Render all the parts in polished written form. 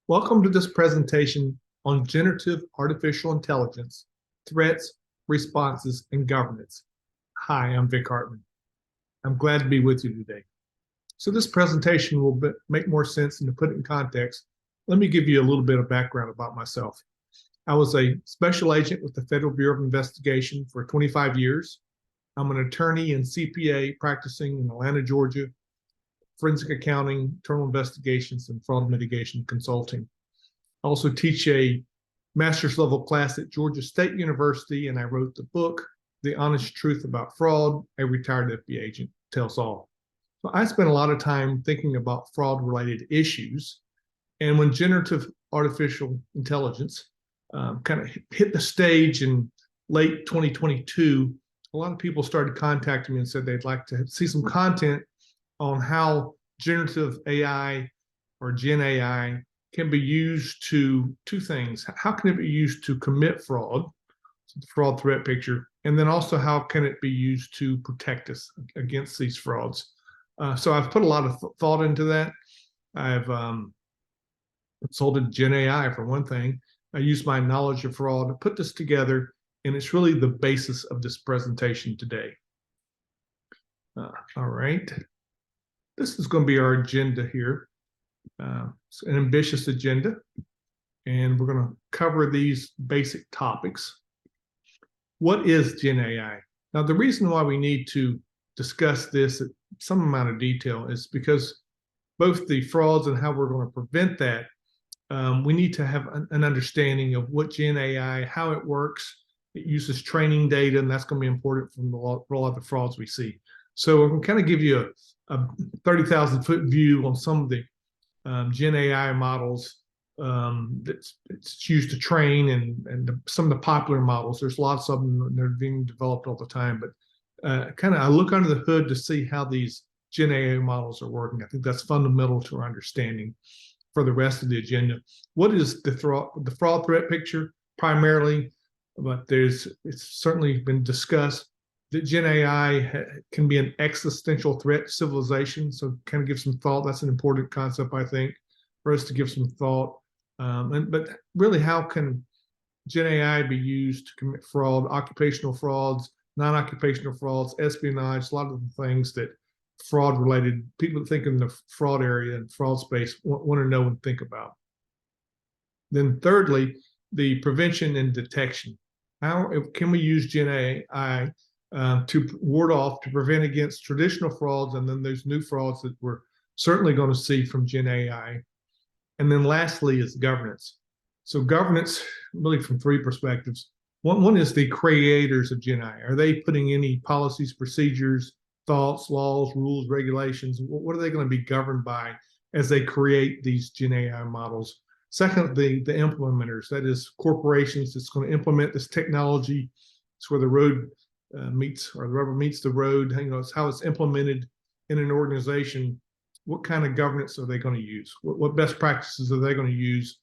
Welcome to this presentation on Generative Artificial Intelligence, Threats, Responses, and Governance. Hi, I'm Vic Hartman. I'm glad to be with you today. So this presentation will make more sense, and to put it in context, let me give you a little bit of background about myself. I was a special agent with the Federal Bureau of Investigation for 25 years. I'm an attorney and CPA practicing in Atlanta, Georgia, forensic accounting, internal investigations, and fraud mitigation consulting. I also teach a master's level class at Georgia State University, and I wrote the book, The Honest Truth About Fraud, A Retired FBI Agent Tells All. So I spent a lot of time thinking about fraud-related issues, and when generative artificial intelligence kind of hit the stage in late 2022, a lot of people started contacting me and said they'd like to see some content on how generative AI or GenAI can be used to two things. How can it be used to commit fraud, so the fraud threat picture, and then also how can it be used to protect us against these frauds? So I've put a lot of thought into that. I've consulted GenAI for one thing. I used my knowledge of fraud to put this together, and it's really the basis of this presentation today. All right. This is going to be our agenda here. It's an ambitious agenda, and we're going to cover these basic topics. What is GenAI? Now, the reason why we need to discuss this at some amount of detail is because both the frauds and how we're going to prevent that, we need to have an understanding of what GenAI, how it works. It uses training data, and that's going to be important for a lot of the frauds we see. So we're going to kind of give you a 30,000-foot view on some of the GenAI models it's used to train, and some of the popular models. There's lots of them that are being developed all the time, but kind of I look under the hood to see how these GenAI models are working. I think that's fundamental to our understanding for the rest of the agenda. What is the fraud threat picture primarily? But it's certainly been discussed that GenAI can be an existential threat to civilization. So kind of give some thought. That's an important concept, I think, for us to give some thought. But really, how can GenAI be used to commit fraud, occupational frauds, non-occupational frauds, espionage, a lot of the things that fraud-related people that think in the fraud area and fraud space want to know and think about. Then thirdly, the prevention and detection. How can we use GenAI to ward off, to prevent against traditional frauds, and then there's new frauds that we're certainly going to see from GenAI. And then lastly is governance. So governance, really from three perspectives. One is the creators of GenAI. Are they putting any policies, procedures, thoughts, laws, rules, regulations? What are they going to be governed by as they create these GenAI models? Second, the implementers, that is corporations that's going to implement this technology. It's where the road meets, or the rubber meets the road. It's how it's implemented in an organization. What kind of governance are they going to use? What best practices are they going to use?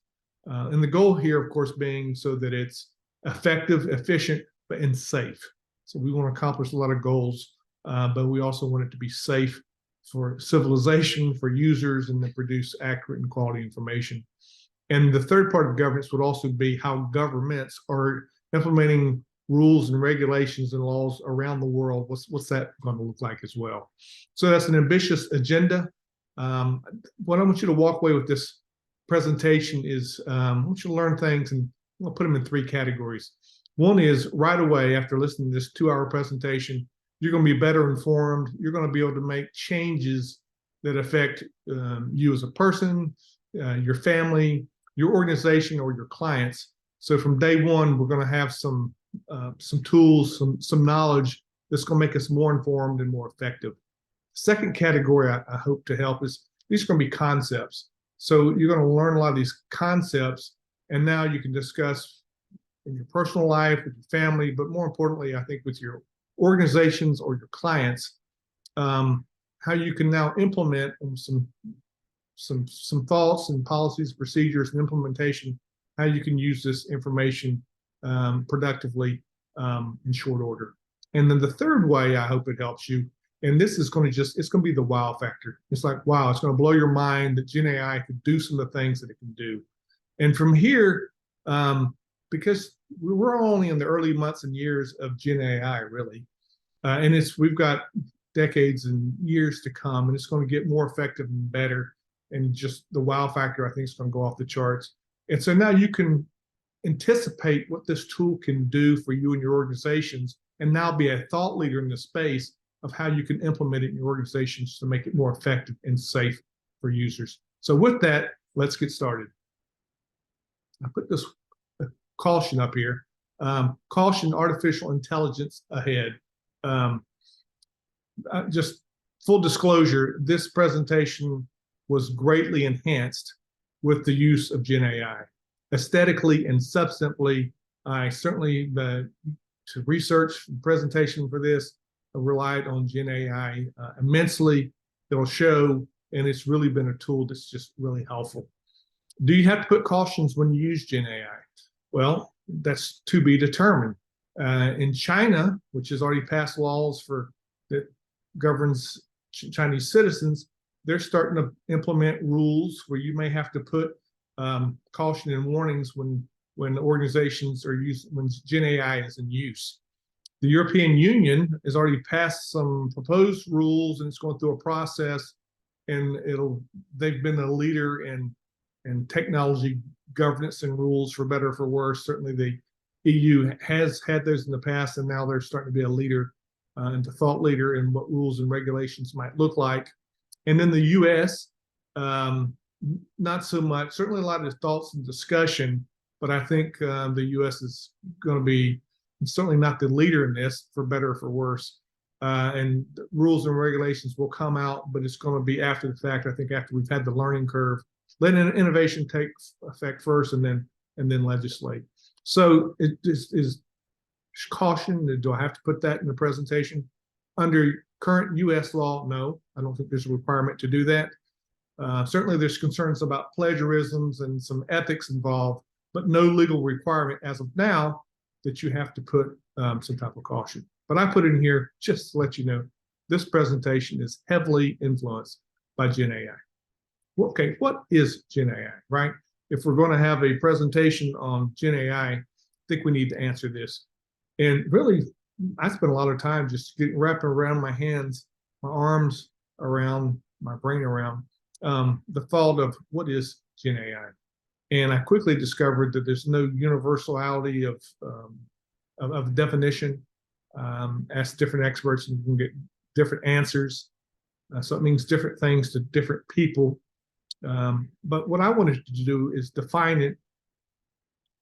And the goal here, of course, being so that it's effective, efficient, and safe. So we want to accomplish a lot of goals, but we also want it to be safe for civilization, for users, and to produce accurate and quality information. And the third part of governance would also be how governments are implementing rules and regulations and laws around the world. What's that going to look like as well? So that's an ambitious agenda. What I want you to walk away with this presentation is I want you to learn things, and I'll put them in three categories. One is right away after listening to this 2-hour presentation, you're going to be better informed. You're going to be able to make changes that affect you as a person, your family, your organization, or your clients. So from day one, we're going to have some tools, some knowledge that's going to make us more informed and more effective. Second category I hope to help is these are going to be concepts. So you're going to learn a lot of these concepts, and now you can discuss in your personal life, with your family, but more importantly, I think with your organizations or your clients, how you can now implement some thoughts and policies, procedures, and implementation, how you can use this information productively in short order. And then the third way I hope it helps you, and this is going to it's going to be the wow factor. It's like, wow, it's going to blow your mind that GenAI could do some of the things that it can do. And from here, because we're only in the early months and years of Gen AI, really, and we've got decades and years to come, and it's going to get more effective and better. And just the wow factor, I think, is going to go off the charts. And so now you can anticipate what this tool can do for you and your organizations, and now be a thought leader in the space of how you can implement it in your organizations to make it more effective and safe for users. So with that, let's get started. I put this caution up here. Caution: artificial intelligence ahead. Just full disclosure, this presentation was greatly enhanced with the use of GenAI. Aesthetically and substantively, I certainly, to research the presentation for this, relied on GenAI immensely. It'll show, and it's really been a tool that's just really helpful. Do you have to put cautions when you use GenAI? Well, that's to be determined. In China, which has already passed laws that governs Chinese citizens, they're starting to implement rules where you may have to put caution and warnings when organizations are when GenAI is in use. The European Union has already passed some proposed rules, and it's going through a process, and they've been a leader in technology governance and rules, for better or for worse. Certainly the EU has had those in the past, and now they're starting to be a leader and a thought leader in what rules and regulations might look like. And then the US, not so much. Certainly a lot of thoughts and discussion, but I think the US is going to be certainly not the leader in this, for better or for worse. And rules and regulations will come out, but it's going to be after the fact. I think after we've had the learning curve, let innovation take effect first, and then legislate. So it is caution. Do I have to put that in the presentation? Under current U.S. law, no, I don't think there's a requirement to do that. Certainly there's concerns about plagiarisms and some ethics involved, but no legal requirement as of now that you have to put some type of caution. But I put it in here just to let you know this presentation is heavily influenced by GenAI. Okay, what is GenAI, right? If we're going to have a presentation on GenAI, I think we need to answer this. And really, I spent a lot of time just wrapping around my hands, my arms around, my brain around the thought of what is GenAI. And I quickly discovered that there's no universality of definition. Ask different experts and you can get different answers. So it means different things to different people. But what I wanted to do is define it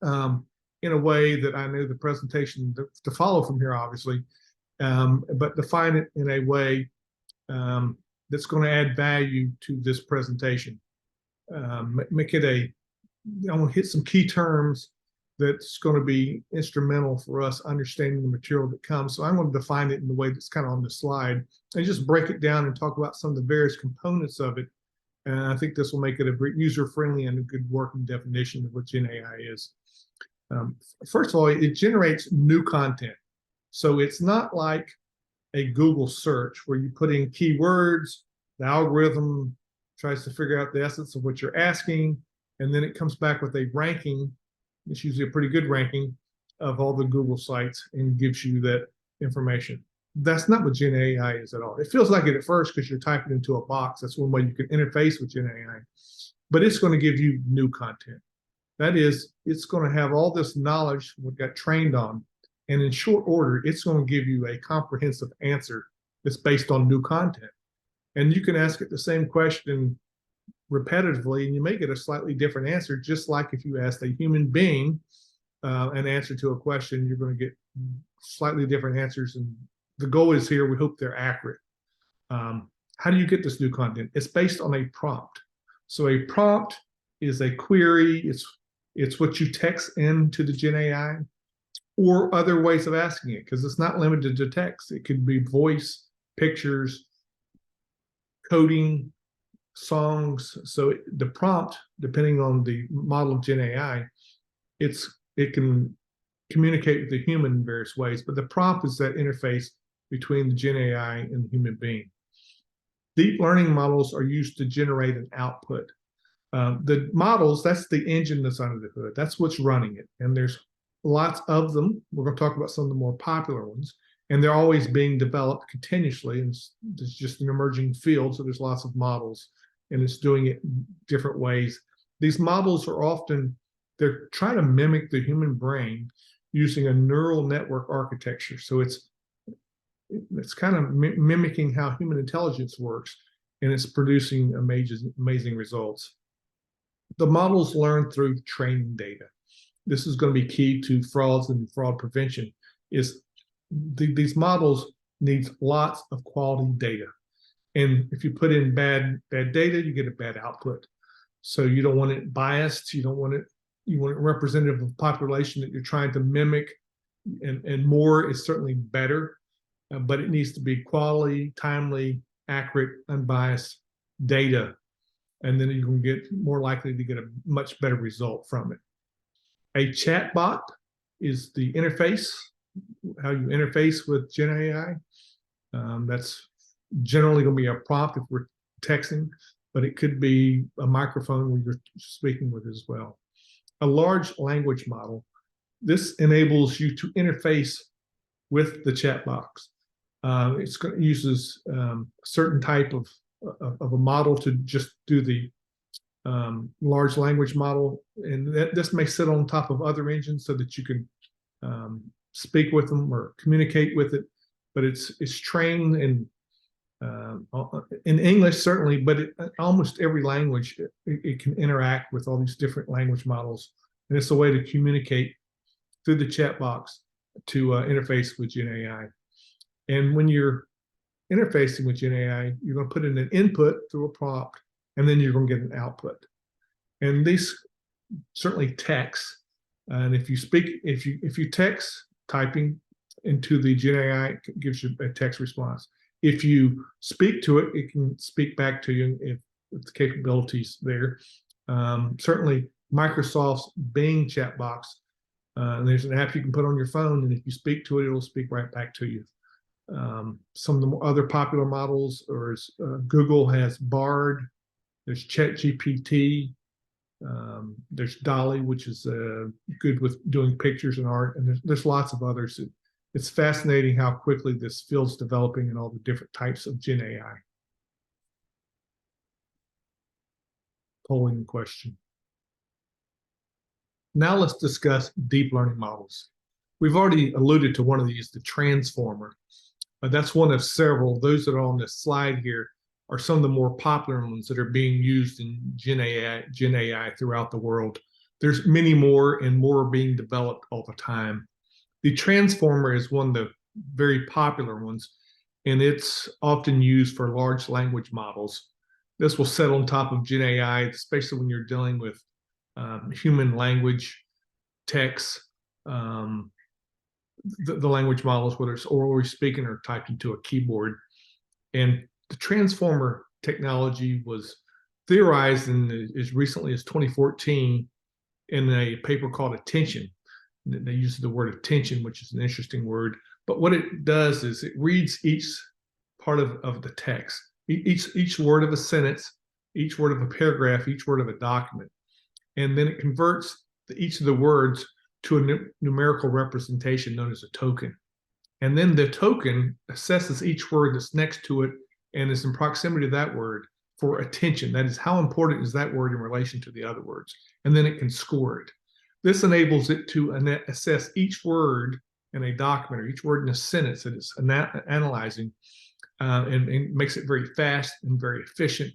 in a way that I knew the presentation to follow from here, obviously, but define it in a way that's going to add value to this presentation. Make it I want to hit some key terms that's going to be instrumental for us understanding the material that comes. So I'm going to define it in the way that's kind of on the slide and just break it down and talk about some of the various components of it. And I think this will make it a user-friendly and a good working definition of what GenAI is. First of all, it generates new content. So it's not like a Google search where you put in keywords, the algorithm tries to figure out the essence of what you're asking, and then it comes back with a ranking. It's usually a pretty good ranking of all the Google sites and gives you that information. That's not what GenAI is at all. It feels like it at first because you're typing into a box. That's one way you can interface with GenAI. But it's going to give you new content. That is, it's going to have all this knowledge we got trained on, and in short order, it's going to give you a comprehensive answer that's based on new content. And you can ask it the same question repetitively, and you may get a slightly different answer, just like if you asked a human being an answer to a question, you're going to get slightly different answers. And the goal is here, we hope they're accurate. How do you get this new content? It's based on a prompt. So a prompt is a query. It's what you text into the GenAI or other ways of asking it, because it's not limited to text. It could be voice, pictures, coding, songs. So the prompt, depending on the model of GenAI, it can communicate with the human in various ways, but the prompt is that interface between the GenAI and the human being. Deep learning models are used to generate an output. The models, that's the engine that's under the hood. That's what's running it. And there's lots of them. We're going to talk about some of the more popular ones. And they're always being developed continuously. And it's just an emerging field. So there's lots of models, and it's doing it in different ways. These models are often, they're trying to mimic the human brain using a neural network architecture. So it's kind of mimicking how human intelligence works, and it's producing amazing results. The models learn through training data. This is going to be key to frauds and fraud prevention. These models need lots of quality data, and if you put in bad data, you get a bad output. So you don't want it biased. You want it representative of the population that you're trying to mimic, and more is certainly better, but it needs to be quality, timely, accurate, unbiased data, and then you can get more likely to get a much better result from it. A chatbot is the interface, how you interface with GenAI. That's generally going to be a prompt if we're texting, but it could be a microphone where you're speaking with as well. A large language model, this enables you to interface with the chat box. It uses a certain type of a model to just do the large language model, and this may sit on top of other engines so that you can speak with them or communicate with it. But it's trained in English certainly, but almost every language it can interact with all these different language models, and it's a way to communicate through the chat box to interface with GenAI. And when you're interfacing with GenAI, you're going to put in an input through a prompt, and then you're going to get an output. And these certainly text. And if you text typing into the GenAI, it gives you a text response. If you speak to it, it can speak back to you if the capabilities there. Certainly, Microsoft's Bing chat box. There's an app you can put on your phone, and if you speak to it, it'll speak right back to you. Some of the other popular models are Google has Bard, there's ChatGPT, there's Dolly, which is good with doing pictures and art, and there's lots of others. It's fascinating how quickly this field's developing and all the different types of GenAI. Polling question. Now let's discuss deep learning models. We've already alluded to one of these, the transformer. That's one of several. Those that are on this slide here are some of the more popular ones that are being used in GenAI throughout the world. There's many more, and more are being developed all the time. The transformer is one of the very popular ones, and it's often used for large language models. This will sit on top of GenAI, especially when you're dealing with human language, text, the language models, whether it's orally speaking or typed into a keyboard. And the transformer technology was theorized as recently as 2014 in a paper called Attention. They use the word attention, which is an interesting word. But what it does is it reads each part of the text, each word of a sentence, each word of a paragraph, each word of a document. And then it converts each of the words to a numerical representation known as a token. And then the token assesses each word that's next to it and is in proximity to that word for attention. That is, how important is that word in relation to the other words? And then it can score it. This enables it to assess each word in a document or each word in a sentence that it's analyzing, and makes it very fast and very efficient.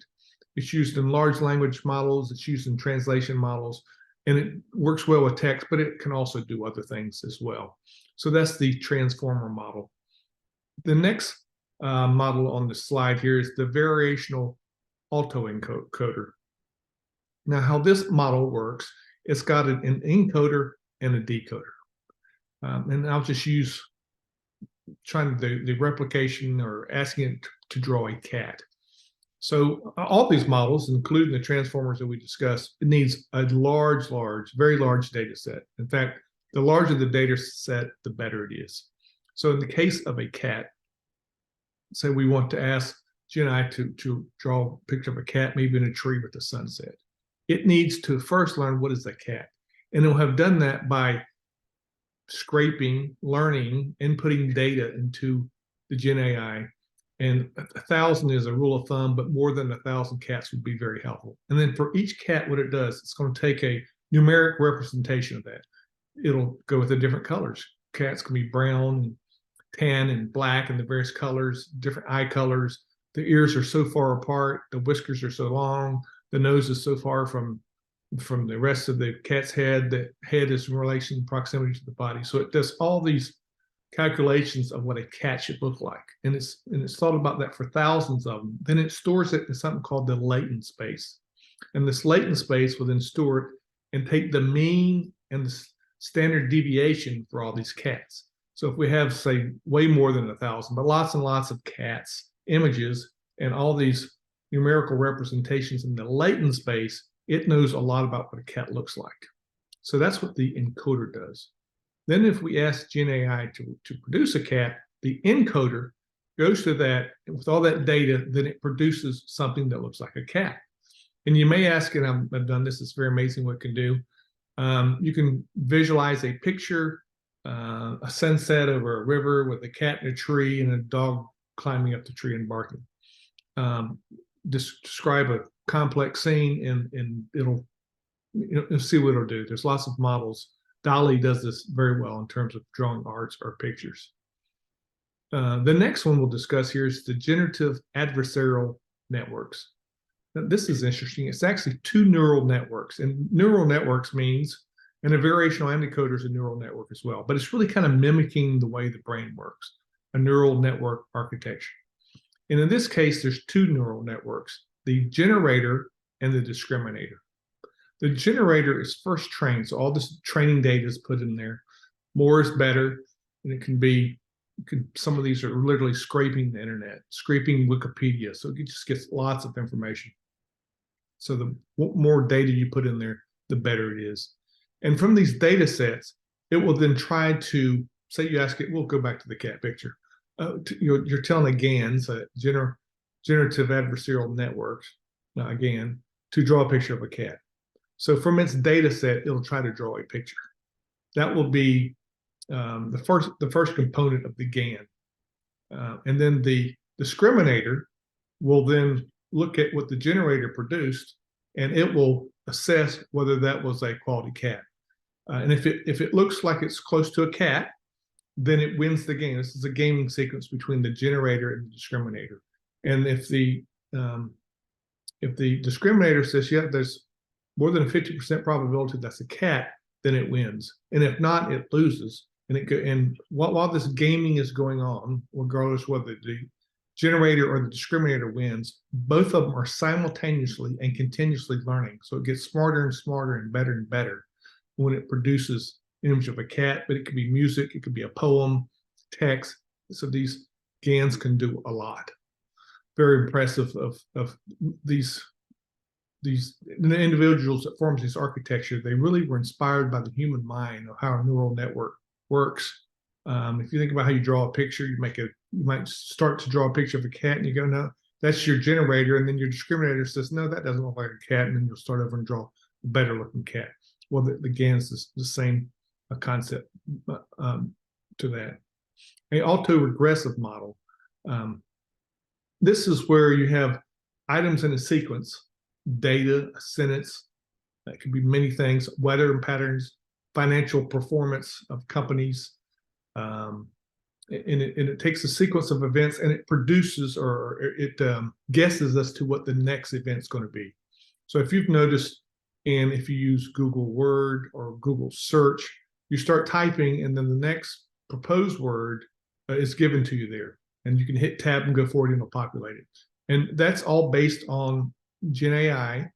It's used in large language models. It's used in translation models, and it works well with text, but it can also do other things as well. So that's the transformer model. The next model on the slide here is the variational autoencoder. Now, how this model works, it's got an encoder and a decoder. And I'll just use trying the replication or asking it to draw a cat. So all these models, including the transformers that we discussed, it needs a large, very large data set. In fact, the larger the data set, the better it is. So in the case of a cat, say we want to ask GenAI to draw a picture of a cat, maybe in a tree with the sunset. it needs to first learn what is a cat. And it'll have done that by scraping, learning, inputting data into the GenAI. And 1,000 is a rule of thumb, but more than 1,000 cats would be very helpful. And then for each cat, what it does, it's going to take a numeric representation of that. It'll go with the different colors. Cats can be brown, and tan, and black, and the various colors, different eye colors. The ears are so far apart, the whiskers are so long, the nose is so far from the rest of the cat's head. The head is in relation proximity to the body. So it does all these calculations of what a cat should look like. And it's thought about that for thousands of them. Then it stores it in something called the latent space. And this latent space will then store it and take the mean and the standard deviation for all these cats. So if we have, say, way more than 1,000, but lots and lots of cats, images, and all these numerical representations in the latent space, it knows a lot about what a cat looks like. So that's what the encoder does. Then if we ask GenAI to produce a cat, the encoder goes to that, and with all that data, then it produces something that looks like a cat. And you may ask, and I've done this, it's very amazing what it can do. You can visualize a picture, a sunset over a river with a cat in a tree and a dog climbing up the tree and barking. Describe a complex scene, and it'll see what it'll do. There's lots of models. DALL-E does this very well in terms of drawing arts or pictures. The next one we'll discuss here is the generative adversarial networks. Now, this is interesting. It's actually two neural networks, and neural networks means, and a variational encoder is a neural network as well, but it's really kind of mimicking the way the brain works, a neural network architecture. And in this case, there's two neural networks, the generator and the discriminator. The generator is first trained, so all this training data is put in there. More is better, and it can be, some of these are literally scraping the internet, scraping Wikipedia, so it just gets lots of information. So the more data you put in there, the better it is. And from these data sets, it will then try to, say you ask it, we'll go back to the cat picture. You're telling a GANs, generative adversarial networks, again, to draw a picture of a cat. So from its data set, it'll try to draw a picture. That will be the first component of the GAN. And then the discriminator will then look at what the generator produced, and it will assess whether that was a quality cat. And if it looks like it's close to a cat, then it wins the game. This is a gaming sequence between the generator and the discriminator. And if the discriminator says, yeah, there's more than a 50% probability that's a cat, then it wins. And if not, it loses. And while this gaming is going on, regardless whether the generator or the discriminator wins, both of them are simultaneously and continuously learning. So it gets smarter and smarter and better when it produces an image of a cat, but it could be music, it could be a poem, text. So these GANs can do a lot. Very impressive of these individuals that forms this architecture. They really were inspired by the human mind of how a neural network works. If you think about how you draw a picture, you might start to draw a picture of a cat, and you go, no, that's your generator, and then your discriminator says, no, that doesn't look like a cat, and then you'll start over and draw a better looking cat. Well, the GANs is the same concept to that. An autoregressive model. This is where you have items in a sequence, data, a sentence, that could be many things, weather and patterns, financial performance of companies, and it takes a sequence of events and it produces, or it guesses as to what the next event's going to be. So if you've noticed, and if you use Google Word or Google Search, you start typing, and then the next proposed word is given to you there. And you can hit tab and go forward, and it'll populate it. And that's all based on GenAI,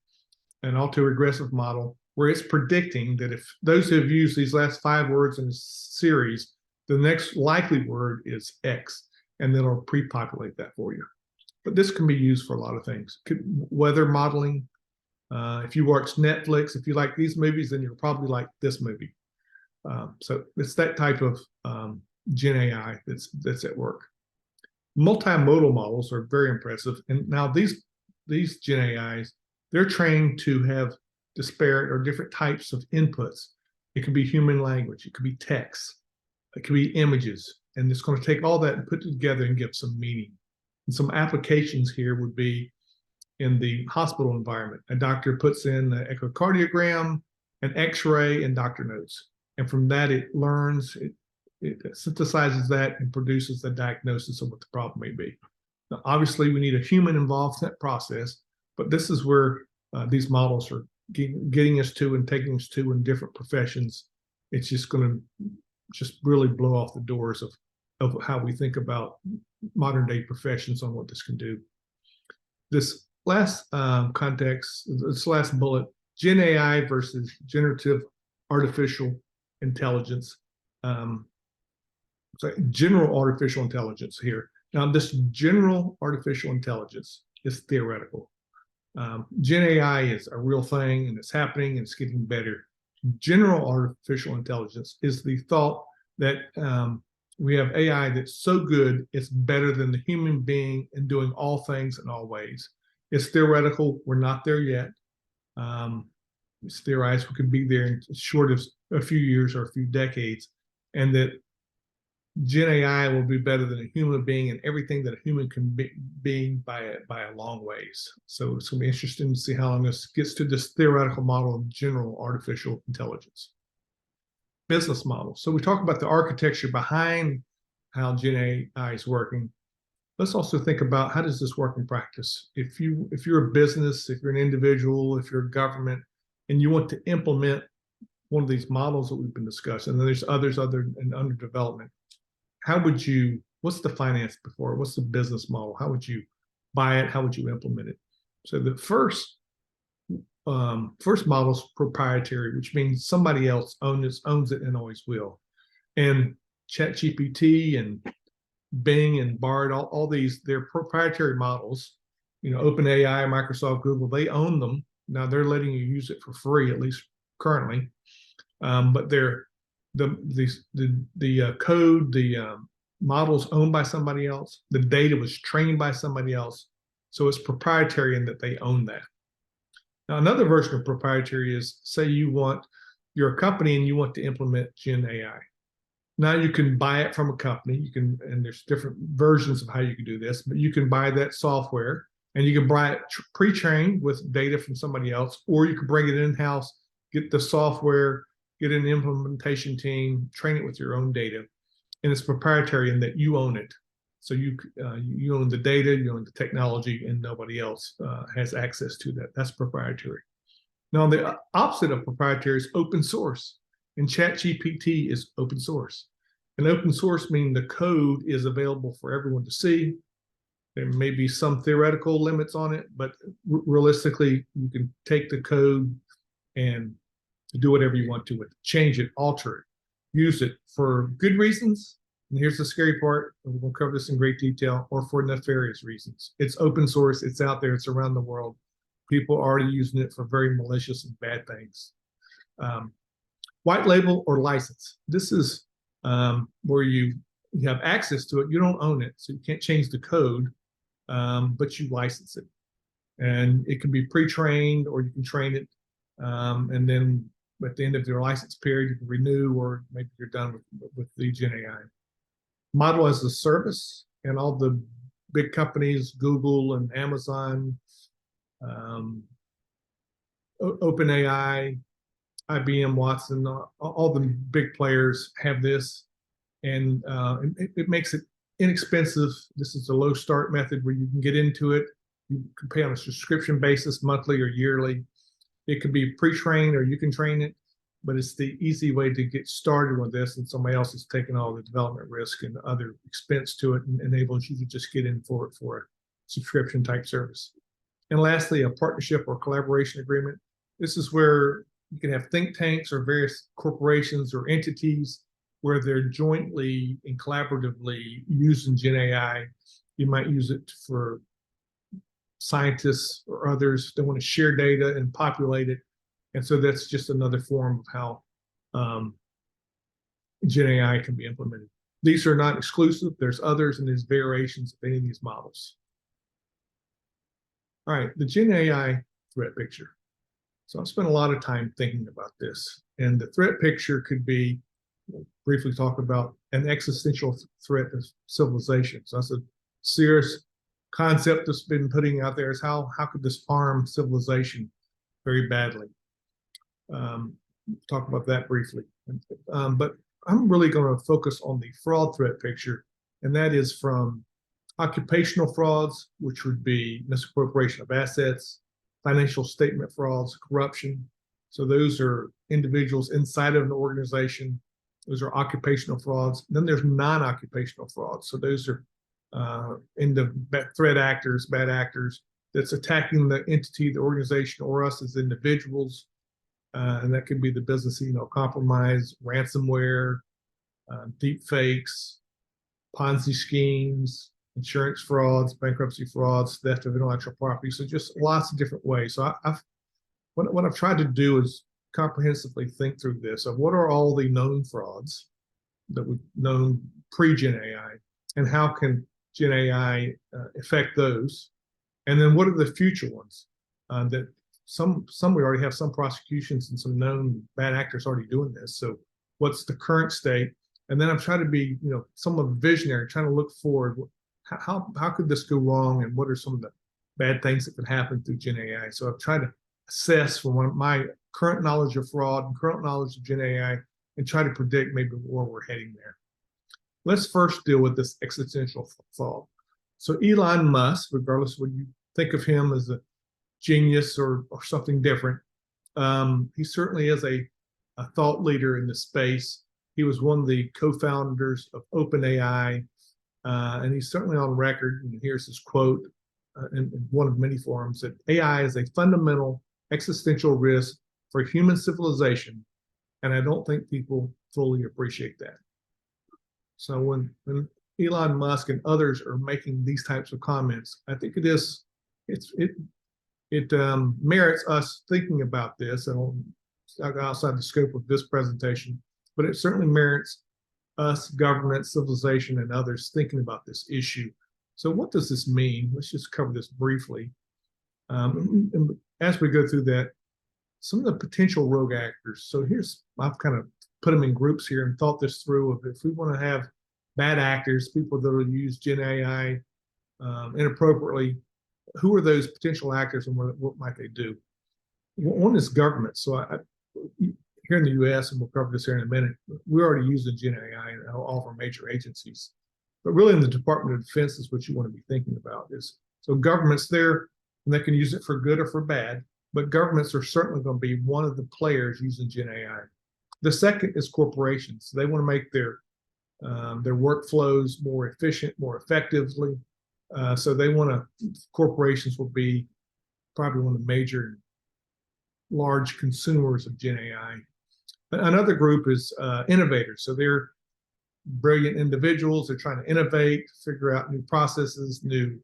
an autoregressive model, where it's predicting that if those who have used these last 5 words in a series, the next likely word is X, and then it'll pre-populate that for you. But this can be used for a lot of things. Weather modeling. If you watch Netflix, if you like these movies, then you'll probably like this movie. So it's that type of GenAI that's at work. Multimodal models are very impressive. And now these GenAIs, they're trained to have disparate or different types of inputs. It could be human language, it could be text, it could be images, and it's going to take all that and put it together and give some meaning. And some applications here would be in the hospital environment. A doctor puts in an echocardiogram, an x-ray, and doctor notes. And from that, it learns, it synthesizes that and produces the diagnosis of what the problem may be. Now, obviously, we need a human involved in that process, but this is where these models are getting us to and taking us to in different professions. It's just going to just really blow off the doors of how we think about modern day professions on what this can do. This last context, this last bullet, GenAI versus generative artificial intelligence. General artificial intelligence here. Now, this general artificial intelligence is theoretical. GenAI is a real thing, and it's happening, and it's getting better. General artificial intelligence is the thought that we have AI that's so good, it's better than the human being in doing all things in all ways. It's theoretical. We're not there yet. It's theorized we could be there in short of a few years or a few decades, and that GenAI will be better than a human being in everything that a human can be by a long ways. So it's going to be interesting to see how long this gets to this theoretical model of general artificial intelligence. Business model. So we talk about the architecture behind how GenAI is working. Let's also think about how does this work in practice. If you're a business, if you're an individual, if you're a government, and you want to implement one of these models that we've been discussing, and there's others under development. How would you, what's the finance before? What's the business model? How would you buy it? How would you implement it? So the first model is proprietary, which means somebody else owns it and always will. And ChatGPT and Bing and Bard, all these, they're proprietary models. OpenAI, Microsoft, Google, they own them. Now they're letting you use it for free, at least currently. But they're the code, the models owned by somebody else. The data was trained by somebody else. So it's proprietary in that they own that. Now, another version of proprietary is, say you're a company and you want to implement GenAI. Now you can buy it from a company. And there's different versions of how you can do this, but you can buy that software and you can buy it pre-trained with data from somebody else, or you can bring it in-house, get the software, get an implementation team, train it with your own data, and it's proprietary in that you own it. So you own the data, you own the technology, and nobody else has access to that. That's proprietary. Now, the opposite of proprietary is open source, and ChatGPT is open source. And open source means the code is available for everyone to see. There may be some theoretical limits on it, but realistically, you can take the code and do whatever you want to with it, change it, alter it, use it for good reasons. And here's the scary part, and we'll cover this in great detail, or for nefarious reasons. It's open source, it's out there, it's around the world. People are already using it for very malicious and bad things. White label or license. This is where you have access to it. You don't own it, so you can't change the code, but you license it. And it can be pre-trained, or you can train it, and then at the end of your license period, you can renew, or maybe you're done with the GenAI. Model as a service, and all the big companies, Google and Amazon, OpenAI, IBM, Watson, all the big players have this, and it makes it inexpensive. This is a low start method where you can get into it. You can pay on a subscription basis, monthly or yearly. It can be pre-trained, or you can train it, but it's the easy way to get started with this, and somebody else is taking all the development risk and other expense to it, and enables you to just get in for a subscription type service. And lastly, a partnership or collaboration agreement. This is where you can have think tanks or various corporations or entities where they're jointly and collaboratively using GenAI. You might use it for scientists or others that want to share data and populate it. And so that's just another form of how GenAI can be implemented. These are not exclusive. There's others, and there's variations of any of these models. All right, the GenAI threat picture. So I've spent a lot of time thinking about this. And the threat picture could be, briefly talk about an existential threat of civilization. So that's a serious concept that's been putting out there, is how could this harm civilization very badly? Talk about that briefly. But I'm really going to focus on the fraud threat picture, and that is from occupational frauds, which would be misappropriation of assets, financial statement frauds, corruption. So those are individuals inside of an organization. Those are occupational frauds. Then there's non-occupational frauds. So those are in the threat actors, bad actors, that's attacking the entity, the organization, or us as individuals. And that could be the business email compromise, ransomware, deep fakes, Ponzi schemes, insurance frauds, bankruptcy frauds, theft of intellectual property. So just lots of different ways. So what I've tried to do is comprehensively think through this of what are all the known frauds that we've known pre-GenAI, and how can GenAI affect those? And then what are the future ones that some we already have some prosecutions and some known bad actors already doing this. So what's the current state? And then I'm trying to be, somewhat visionary, trying to look forward. How could this go wrong, and what are some of the bad things that could happen through GenAI? So I've tried to assess from my current knowledge of fraud and current knowledge of GenAI, and try to predict maybe where we're heading there. Let's first deal with this existential fraud. So Elon Musk, regardless of what you think of him as a genius or something different, he certainly is a thought leader in the space. He was one of the co-founders of OpenAI, and he's certainly on record, and here's his quote in one of many forums, that AI is a fundamental existential risk for human civilization, and I don't think people fully appreciate that. So when Elon Musk and others are making these types of comments, I think it merits us thinking about this, and outside the scope of this presentation, but it certainly merits us, government, civilization, and others thinking about this issue. So what does this mean? Let's just cover this briefly. And as we go through that, some of the potential rogue actors. So I've kind of put them in groups here and thought this through. If we want to have bad actors, people that will use GenAI inappropriately, who are those potential actors, and what might they do? One is government. So here in the U.S., and we'll cover this here in a minute, we're already using GenAI in all of our major agencies. But really in the Department of Defense is what you want to be thinking about. So governments there, and they can use it for good or for bad, but governments are certainly going to be one of the players using GenAI. The second is corporations. They want to make their workflows more efficient, more effectively. So corporations will be probably one of the major large consumers of GenAI. Another group is innovators. So they're brilliant individuals. They're trying to innovate, figure out new processes, new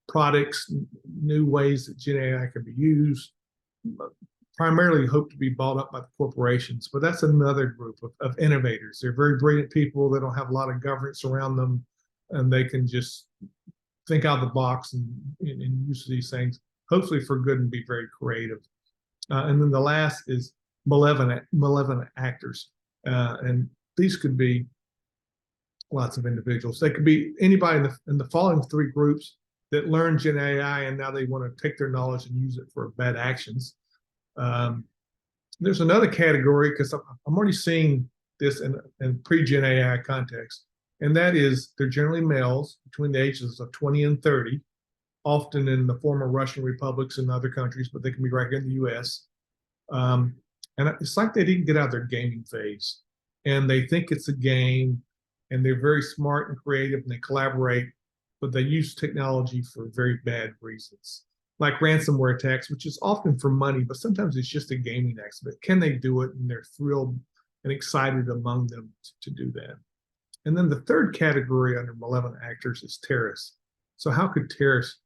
products, new ways that GenAI can be used. Primarily hope to be bought up by the corporations, but that's another group of innovators. They're very brilliant people. They don't have a lot of governance around them, and they can just think out of the box and use these things, hopefully for good, and be very creative. And then the last is malevolent actors. And these could be lots of individuals. They could be anybody in the following three groups that learn GenAI and now they want to take their knowledge and use it for bad actions. There's another category, because I'm already seeing this in pre-GenAI context, and that is they're generally males between the ages of 20 and 30, often in the former Russian republics and other countries, but they can be right here in the US. And it's like they didn't get out of their gaming phase, and they think it's a game, and they're very smart and creative, and they collaborate, but they use technology for very bad reasons, like ransomware attacks, which is often for money, but sometimes it's just a gaming accident. Can they do it? And they're thrilled and excited among them to do that. And then the third category under malevolent actors is terrorists. So how could terrorist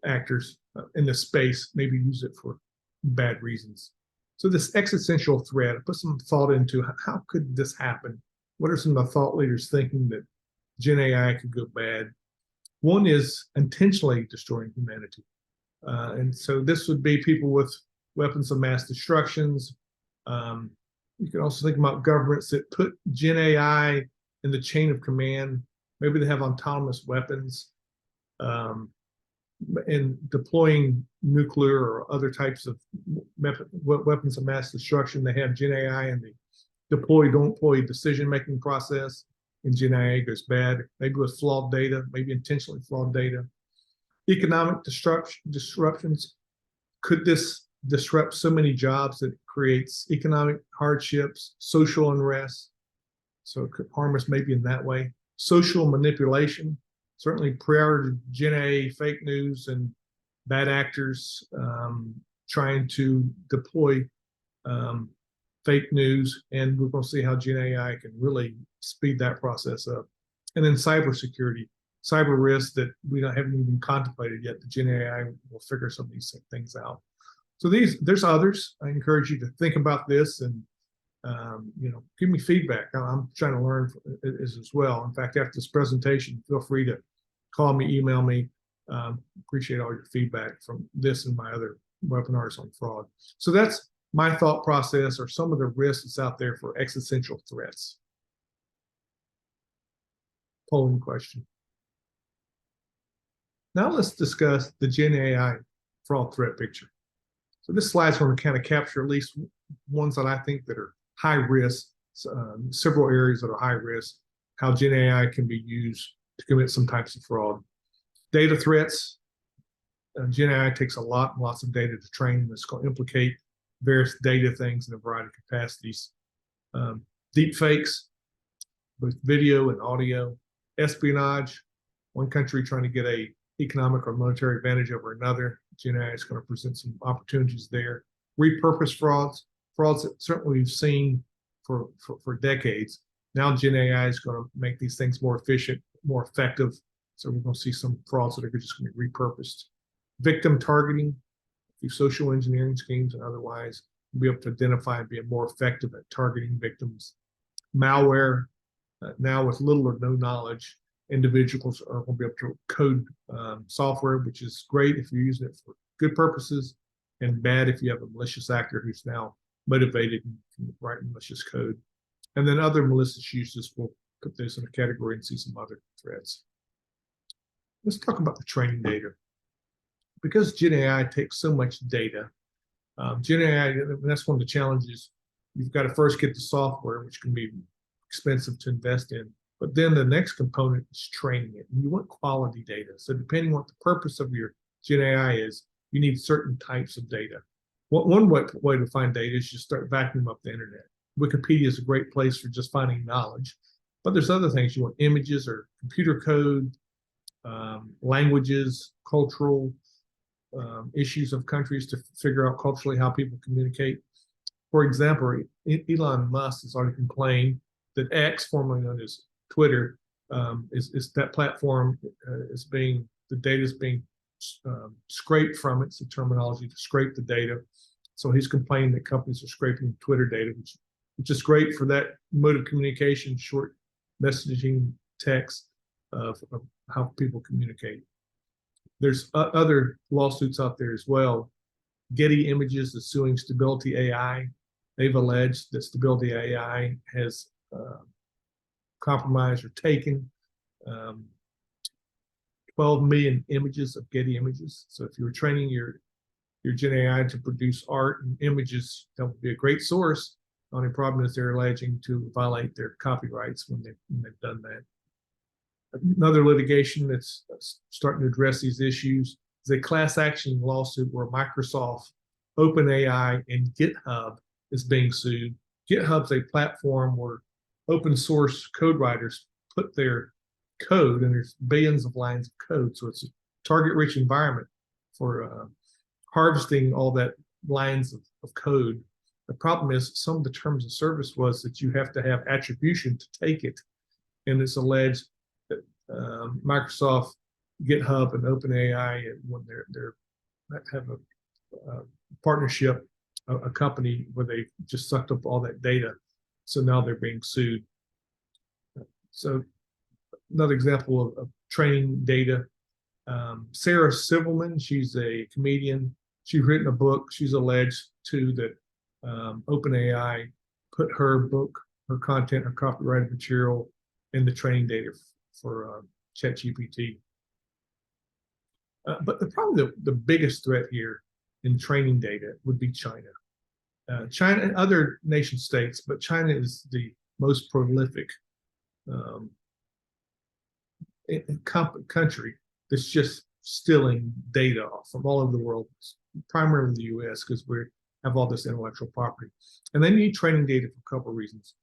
actors in the space maybe use it for bad reasons? So this existential threat, I put some thought into how could this happen? What are some of the thought leaders thinking that GenAI could go bad? One is intentionally destroying humanity. And so this would be people with weapons of mass destructions. You can also think about governments that put Gen AI in the chain of command. Maybe they have autonomous weapons, and deploying nuclear or other types of weapons of mass destruction. They have Gen AI in the deploy, don't deploy decision-making process, and Gen AI goes bad, maybe with flawed data, maybe intentionally flawed data. Economic disruptions. Could this disrupt so many jobs that it creates economic hardships, social unrest? So it could harm us maybe in that way. Social manipulation. Certainly prior to Gen AI, fake news and bad actors trying to deploy fake news, and we're going to see how Gen AI can really speed that process up. And then cybersecurity, cyber risks that we haven't even contemplated yet. The Gen AI will figure some of these things out. So there's others. I encourage you to think about this and give me feedback. I'm trying to learn as well. In fact, after this presentation, feel free to call me, email me. Appreciate all your feedback from this and my other webinars on fraud. So that's my thought process, or some of the risks that's out there for existential threats. Polling question. Now let's discuss the Gen AI fraud threat picture. So this slide's going to kind of capture at least ones that I think that are high risk, several areas that are high risk, how Gen AI can be used to commit some types of fraud. Data threats. Gen AI takes lots of data to train. It's going to implicate various data things in a variety of capacities. Deep fakes, both video and audio. Espionage, one country trying to get a economic or military advantage over another. Gen AI is going to present some opportunities there. Repurposed frauds that certainly we've seen for decades. Now Gen AI is going to make these things more efficient, more effective. So we're going to see some frauds that are just going to be repurposed. Victim targeting through social engineering schemes and otherwise, we'll be able to identify and be more effective at targeting victims. Malware, now with little or no knowledge, individuals are going to be able to code software, which is great if you're using it for good purposes, and bad if you have a malicious actor who's now motivated and writing malicious code. And then other malicious uses, we'll put this in a category and see some other threats. Let's talk about the training data. Because Gen AI takes so much data, Gen AI, that's one of the challenges. You've got to first get the software, which can be expensive to invest in. But then the next component is training it. And you want quality data. So depending on what the purpose of your Gen AI is, you need certain types of data. One way to find data is just start vacuuming up the internet. Wikipedia is a great place for just finding knowledge. But there's other things. You want images or computer code, languages, cultural issues of countries to figure out culturally how people communicate. For example, Elon Musk has already complained that X, formerly known as Twitter, is that platform the data is being scraped from it. It's a terminology to scrape the data. So he's complaining that companies are scraping Twitter data, which is great for that mode of communication, short messaging text of how people communicate. There's other lawsuits out there as well. Getty Images is suing Stability AI. They've alleged that Stability AI has compromised or taken 12 million images of Getty Images. So if you were training your Gen AI to produce art and images, that would be a great source. The only problem is they're alleging to violate their copyrights when they've done that. Another litigation that's starting to address these issues is a class action lawsuit where Microsoft, OpenAI, and GitHub is being sued. GitHub's a platform where open source code writers put their code, and there's billions of lines of code. So it's a target-rich environment for harvesting all that lines of code. The problem is some of the terms of service was that you have to have attribution to take it. And it's alleged that Microsoft, GitHub, and OpenAI, when they have a partnership, a company where they just sucked up all that data. So now they're being sued. So another example of training data. Sarah Silverman, she's a comedian. She's written a book. She's alleged too that OpenAI put her content, her copyrighted material in the training data for ChatGPT. But probably the biggest threat here in training data would be China. China and other nation states, but China is the most prolific country that's just stealing data from all over the world, primarily the US, because we have all this intellectual property. And they need training data for a couple of reasons.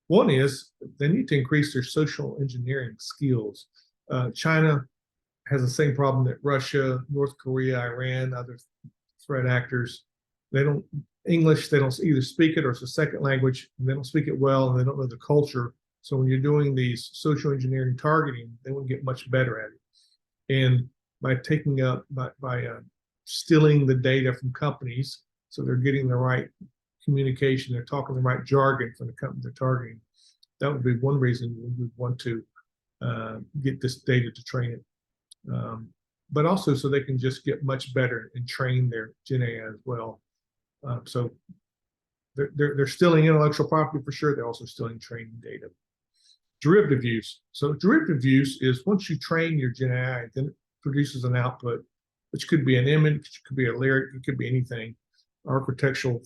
One is they need to increase their social engineering skills. China has the same problem that Russia, North Korea, Iran, other threat actors. They don't English, they don't either speak it or it's a second language, and they don't speak it well, and they don't know the culture. So when you're doing these social engineering targeting, they won't get much better at it. And by taking up, by stealing the data from companies, so they're getting the right communication, they're talking the right jargon from the company they're targeting. That would be one reason we would want to get this data to train it. But also so they can just get much better and train their GenAI as well. So they're stealing intellectual property for sure. They're also stealing training data. Derivative use. So derivative use is once you train your GenAI, then it produces an output, which could be an image, it could be a lyric, it could be anything, architectural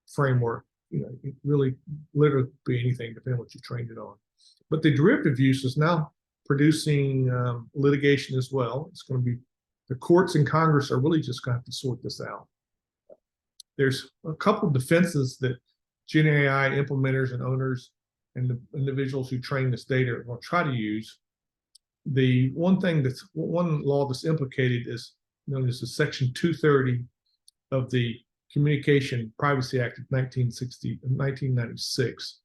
framework. It really literally could be anything depending on what you trained it on. But the derivative use is now producing litigation as well. It's going to be, the courts and Congress are really just going to have to sort this out. There's a couple of defenses that GenAI implementers and owners and the individuals who train this data will try to use. The one law that's implicated is known as the Section 230 of the Communication Privacy Act of 1996,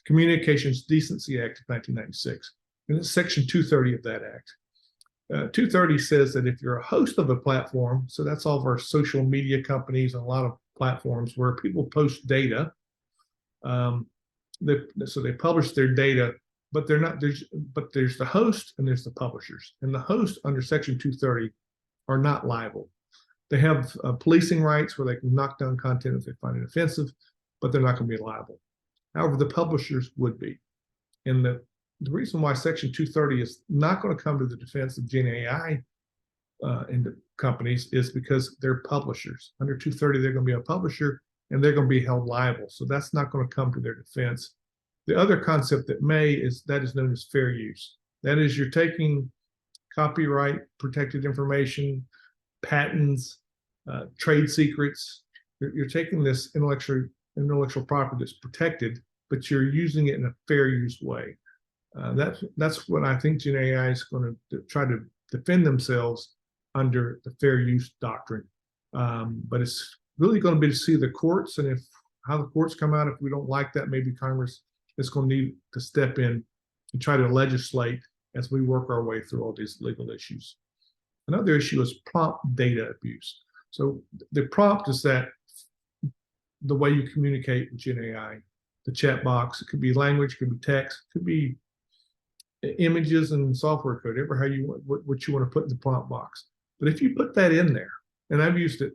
Communications Decency Act of 1996, and it's Section 230 of that act. 230 says that if you're a host of a platform, so that's all of our social media companies and a lot of platforms where people post data, so they publish their data, but they're not, but there's the host and there's the publishers. And the host under Section 230 are not liable. They have policing rights where they can knock down content if they find it offensive, but they're not going to be liable. However, the publishers would be. And the reason why Section 230 is not going to come to the defense of GenAI in the companies is because they're publishers. Under 230, they're going to be a publisher and they're going to be held liable. So that's not going to come to their defense. The other concept that is known as fair use. That is, you're taking copyright protected information, patents, trade secrets. You're taking this intellectual property that's protected, but you're using it in a fair use way. That's what I think GenAI is going to try to defend themselves under the fair use doctrine. But it's really going to be to see the courts, and how the courts come out. If we don't like that, maybe Congress is going to need to step in and try to legislate as we work our way through all these legal issues. Another issue is prompt data abuse. So the prompt is that the way you communicate with GenAI, the chat box. It could be language, it could be text, it could be images and software code, how you want, what you want to put in the prompt box. But if you put that in there, and I've used it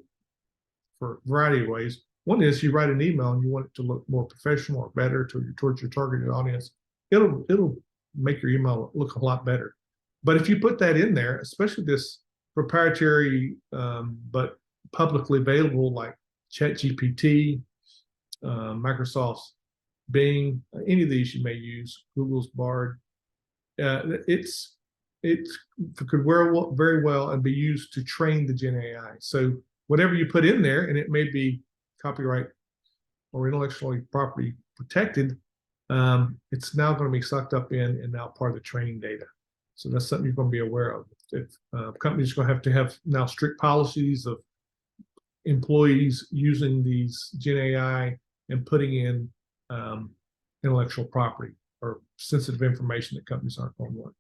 for a variety of ways. One is you write an email and you want it to look more professional or better towards your targeted audience. It'll make your email look a lot better. But if you put that in there, especially this proprietary but publicly available like ChatGPT, Microsoft's Bing, any of these you may use, Google's Bard, it could very well and be used to train the GenAI. So whatever you put in there, and it may be copyright or intellectual property protected, it's now going to be sucked up in and now part of the training data. So that's something you're going to be aware of. If companies are going to have now strict policies of employees using these GenAI and putting in intellectual property or sensitive information that companies aren't going to want.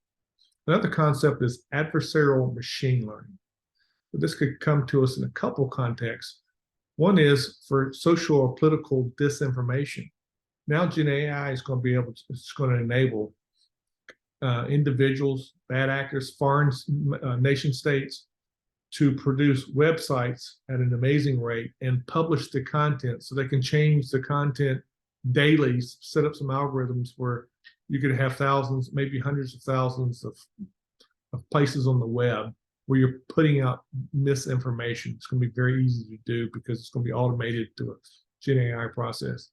Another concept is adversarial machine learning. But this could come to us in a couple contexts. One is for social or political disinformation. Now GenAI is going to be able to, it's going to enable individuals, bad actors, foreign nation states to produce websites at an amazing rate and publish the content, so they can change the content daily, set up some algorithms where you could have thousands, maybe hundreds of thousands of places on the web where you're putting out misinformation. It's going to be very easy to do because it's going to be automated through a GenAI process.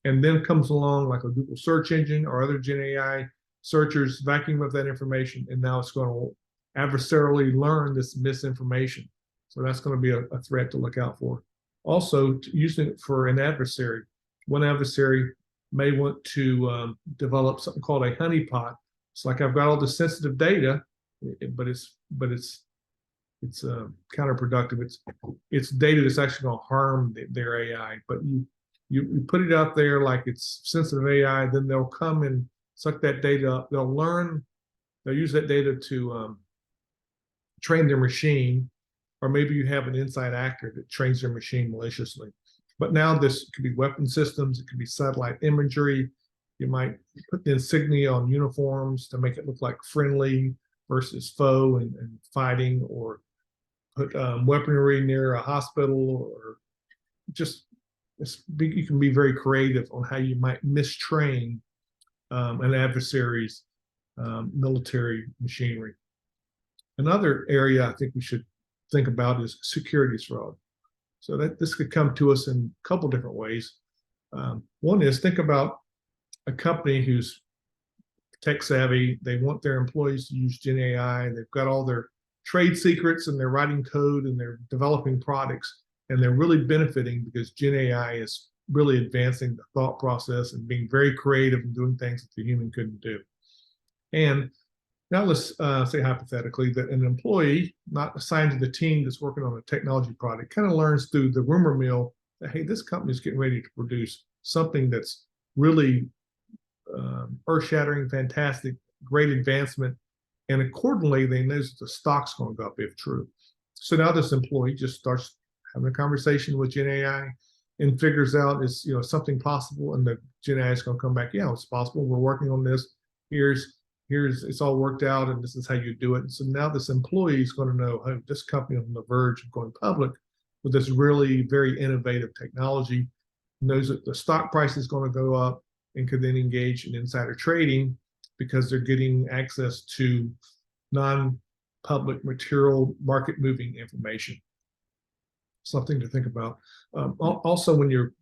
And then comes along like a Google search engine or other GenAI searchers vacuum up that information, and now it's going to adversarially learn this misinformation. So that's going to be a threat to look out for. Also, using it for an adversary. One adversary may want to develop something called a honeypot. It's like, I've got all this sensitive data, but it's counterproductive. It's data that's actually going to harm their AI. But you put it out there like it's sensitive AI, then they'll come and suck that data up. They'll use that data to train their machine, or maybe you have an inside actor that trains their machine maliciously. But now this could be weapon systems, it could be satellite imagery. You might put the insignia on uniforms to make it look like friendly versus foe and fighting, or put weaponry near a hospital, or just you can be very creative on how you might mistrain an adversary's military machinery. Another area I think we should think about is securities fraud. So this could come to us in a couple different ways. One is, think about a company who's tech savvy. They want their employees to use GenAI. They've got all their trade secrets, and they're writing code, and they're developing products, and they're really benefiting because GenAI is really advancing the thought process and being very creative and doing things that the human couldn't do. And now let's say hypothetically that an employee not assigned to the team that's working on a technology product kind of learns through the rumor mill that, hey, this company is getting ready to produce something that's really earth-shattering, fantastic, great advancement. And accordingly, they know that the stock's going to go up if true. So now this employee just starts having a conversation with GenAI and figures out, is something possible? And the GenAI is going to come back, yeah, it's possible. We're working on this. Here's it's all worked out, and this is how you do it. And so now this employee is going to know, hey, this company is on the verge of going public with this really very innovative technology, knows that the stock price is going to go up, and could then engage in insider trading because they're getting access to non-public material, market-moving information. Something to think about. Also, when you're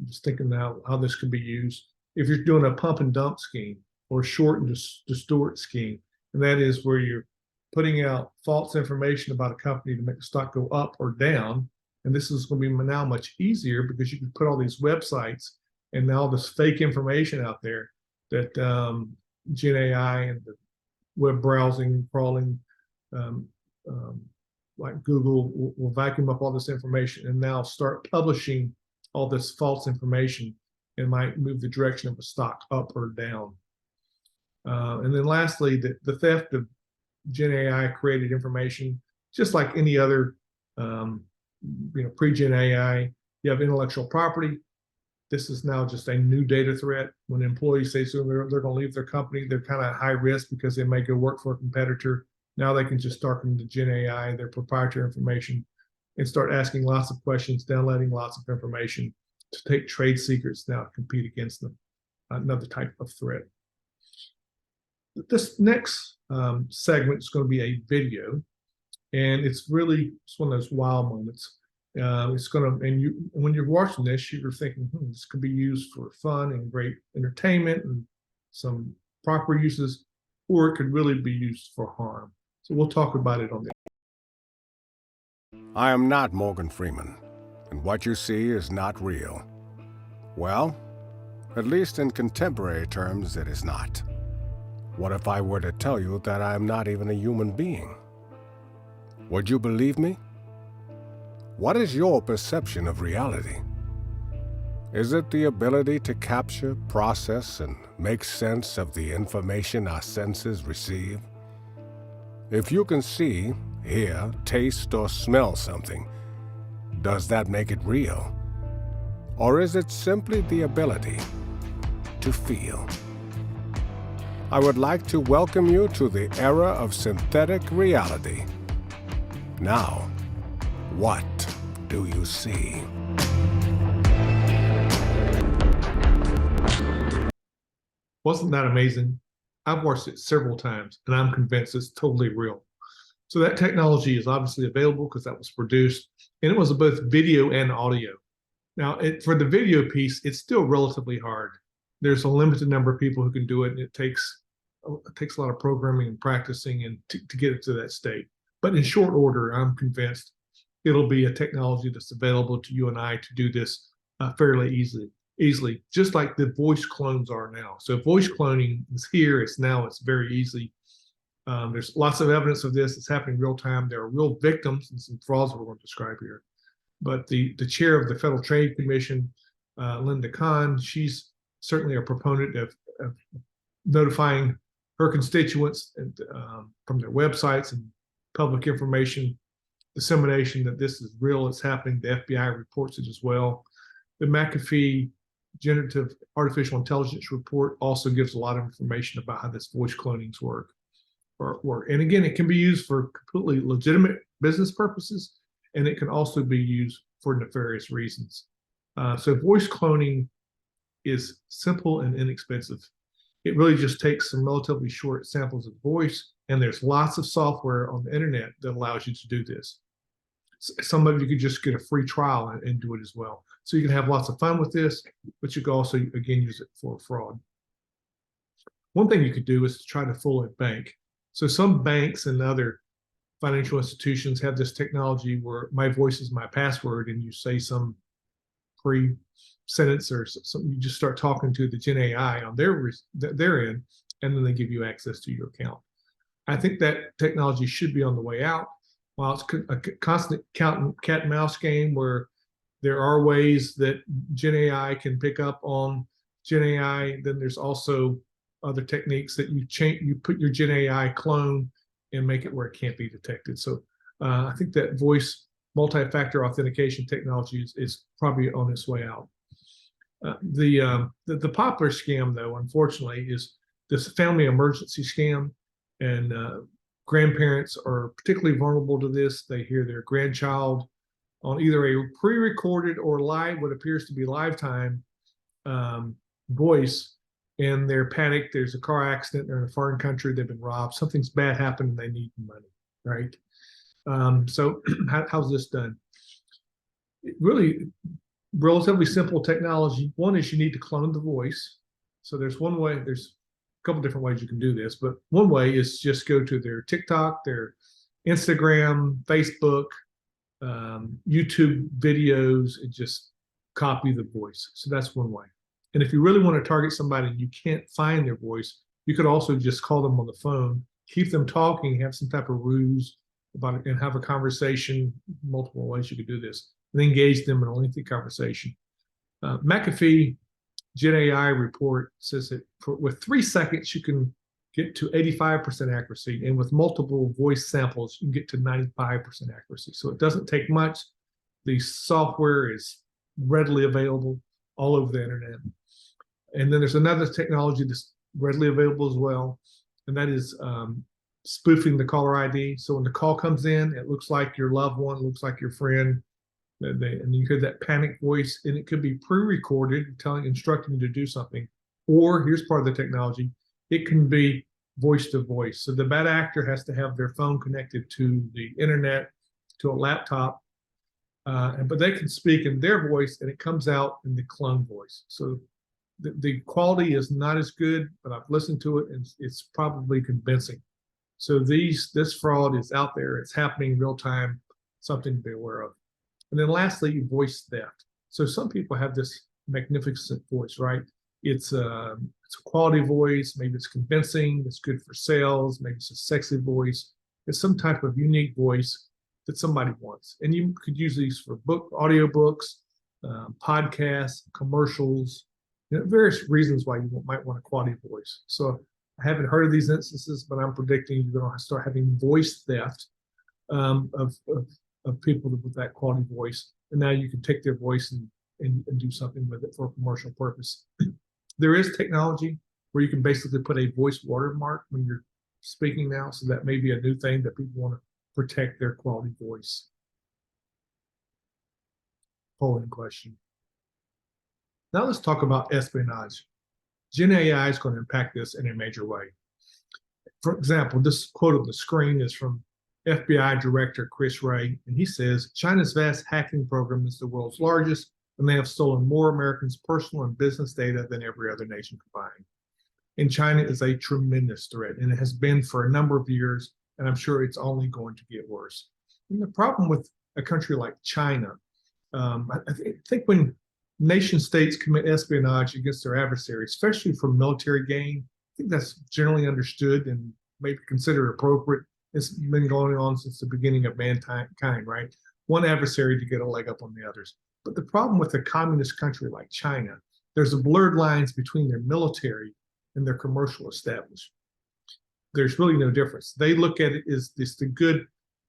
just thinking now how this could be used, if you're doing a pump and dump scheme or short and distort scheme, and that is where you're putting out false information about a company to make the stock go up or down. And this is going to be now much easier because you can put all these websites and now this fake information out there that GenAI and the web browsing, crawling, like Google will vacuum up all this information and now start publishing all this false information and might move the direction of a stock up or down. And then lastly, the theft of GenAI created information, just like any other pre-Gen AI, you have intellectual property. This is now just a new data threat. When employees say so they're going to leave their company, they're kind of high risk because they may go work for a competitor. Now they can just start into GenAI, their proprietary information, and start asking lots of questions, downloading lots of information to take trade secrets now to compete against them. Another type of threat. This next segment is going to be a video, and it's one of those wow moments. It's going to, and when you're watching this, you're thinking, this could be used for fun and great entertainment and some proper uses, or it could really be used for harm. So we'll talk about it on this. I am not Morgan Freeman, and what you see is not real. Well, at least in contemporary terms, it is not. What if I were to tell you that I am not even a human being? Would you believe me? What is your perception of reality? Is it the ability to capture, process, and make sense of the information our senses receive? If you can see, hear, taste, or smell something, does that make it real? Or is it simply the ability to feel? I would like to welcome you to the era of synthetic reality. Now, what do you see? Wasn't that amazing? I've watched it several times, and I'm convinced it's totally real. So that technology is obviously available because that was produced, and it was both video and audio. Now, for the video piece, it's still relatively hard. There's a limited number of people who can do it, and it takes a lot of programming and practicing and to get it to that state. But in short order, I'm convinced it'll be a technology that's available to you and I to do this fairly easily, just like the voice clones are now. So voice cloning is here. It's very easy. There's lots of evidence of this. It's happening real time. There are real victims and some frauds we're going to describe here. But the chair of the Federal Trade Commission, Linda Kahn, she's certainly a proponent of notifying her constituents from their websites and public information dissemination that this is real, it's happening. The FBI reports it as well. The McAfee Generative Artificial Intelligence report also gives a lot of information about how this voice clonings work. And again, it can be used for completely legitimate business purposes, and it can also be used for nefarious reasons. So voice cloning is simple and inexpensive. It really just takes some relatively short samples of voice, and there's lots of software on the internet that allows you to do this. Some of you could just get a free trial and do it as well. So you can have lots of fun with this, but you can also, again, use it for fraud. One thing you could do is to try to fool a bank. So some banks and other financial institutions have this technology where my voice is my password, and you say some pre-sentence or something. You just start talking to the GenAI on their end, and then they give you access to your account. I think that technology should be on the way out. While it's a constant cat and mouse game where there are ways that GenAI can pick up on GenAI, then there's also other techniques that you put your GenAI clone and make it where it can't be detected. So I think that voice multi-factor authentication technology is probably on its way out. The popular scam, though, unfortunately, is this family emergency scam, and grandparents are particularly vulnerable to this. They hear their grandchild on either a pre-recorded or live, what appears to be lifetime voice, and they're panicked. There's a car accident. They're in a foreign country. They've been robbed. Something's bad happened, and they need money, right? So how's this done? Really relatively simple technology. One is you need to clone the voice. So there's one way. There's a couple different ways you can do this, but one way is just go to their TikTok, their Instagram, Facebook, YouTube videos, and just copy the voice. So that's one way. And if you really want to target somebody and you can't find their voice, you could also just call them on the phone, keep them talking, have some type of ruse about it, and have a conversation. Multiple ways you could do this, and engage them in a lengthy conversation. McAfee GenAI report says that with 3 seconds, you can get to 85% accuracy, and with multiple voice samples, you can get to 95% accuracy. So it doesn't take much. The software is readily available all over the internet. And then there's another technology that's readily available as well, and that is spoofing the caller ID. So when the call comes in, it looks like your loved one, looks like your friend, and you hear that panic voice, and it could be pre-recorded, instructing you to do something. Or here's part of the technology: it can be voice to voice. So the bad actor has to have their phone connected to the internet, to a laptop, but they can speak in their voice, and it comes out in the clone voice. So the quality is not as good, but I've listened to it, and it's probably convincing. So this fraud is out there. It's happening in real time, something to be aware of. And then lastly, voice theft. So some people have this magnificent voice, right? It's a quality voice. Maybe it's convincing. It's good for sales. Maybe it's a sexy voice. It's some type of unique voice that somebody wants. And you could use these for audiobooks, podcasts, commercials, various reasons why you might want a quality voice. So I haven't heard of these instances, but I'm predicting you're going to start having voice theft of people with that quality voice. And now you can take their voice and do something with it for a commercial purpose. There is technology where you can basically put a voice watermark when you're speaking now. So that may be a new thing that people want to protect their quality voice? Polling question. Now let's talk about espionage. Gen AI is going to impact this in a major way. For example, this quote on the screen is from FBI Director Chris Wray, and he says, China's vast hacking program is the world's largest, and they have stolen more Americans' personal and business data than every other nation combined. And China is a tremendous threat, and it has been for a number of years, and I'm sure it's only going to get worse. And the problem with a country like China, I think when nation states commit espionage against their adversaries, especially for military gain, I think that's generally understood and maybe considered appropriate. It's been going on since the beginning of mankind, right? One adversary to get a leg up on the others. But the problem with a communist country like China, there's a blurred lines between their military and their commercial establishment. There's really no difference. They look at it as this the good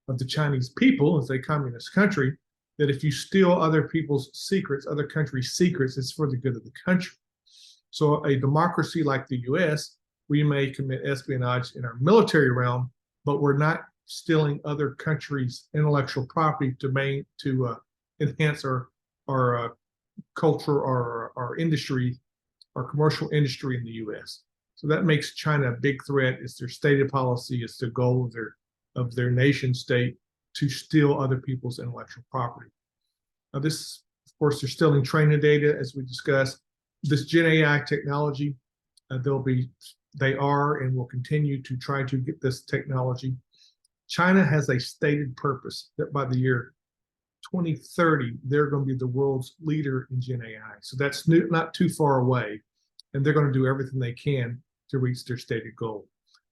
of the Chinese people as a communist country, that if you steal other people's secrets, other countries' secrets, it's for the good of the country. So a democracy like the US, we may commit espionage in our military realm, but we're not stealing other countries' intellectual property to enhance our culture or our industry, our commercial industry in the US. So that makes China a big threat. It's their stated policy. It's the goal of their nation state to steal other people's intellectual property. Now this, of course, they're stealing training data, as we discussed. This Gen AI technology, they are and will continue to try to get this technology. China has a stated purpose that by the year 2030, they're going to be the world's leader in Gen AI. So that's not too far away, and they're going to do everything they can to reach their stated goal.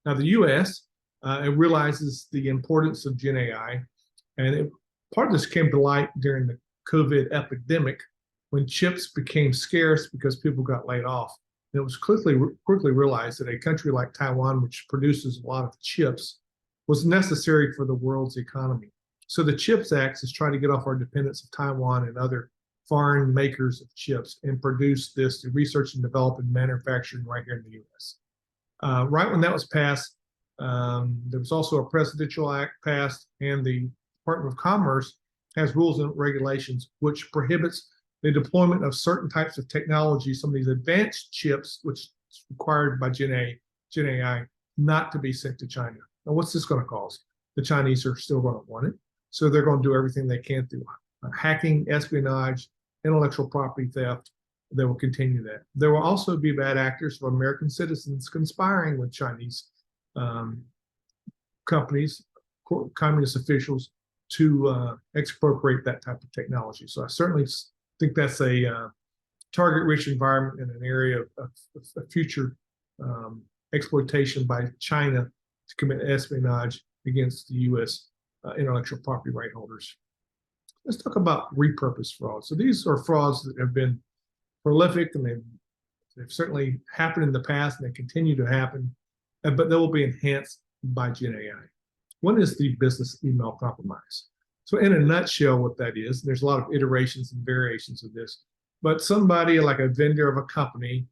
Now, the US it realizes the importance of Gen AI, and part of this came to light during the COVID epidemic when chips became scarce because people got laid off. And it was quickly realized that a country like Taiwan, which produces a lot of chips, was necessary for the world's economy. So the CHIPS Act is trying to get off our dependence of Taiwan and other foreign makers of chips and produce this to research and develop and manufacturing right here in the US. Right when that was passed, there was also a presidential act passed, and the Department of Commerce has rules and regulations which prohibits the deployment of certain types of technology, some of these advanced chips, which is required by Gen AI, not to be sent to China. Now, what's this going to cause? The Chinese are still going to want it, so they're going to do everything they can through hacking, espionage, intellectual property theft. They will continue that. There will also be bad actors of American citizens conspiring with Chinese companies, communist officials, to expropriate that type of technology. So I certainly think that's a target-rich environment in an area of future exploitation by China to commit espionage against the U.S. Intellectual property right holders. Let's talk about repurposed fraud. So these are frauds that have been prolific, and they've certainly happened in the past, and they continue to happen, but they will be enhanced by Gen AI. One is the business email compromise. So in a nutshell, what that is, there's a lot of iterations and variations of this, but somebody like a vendor of a company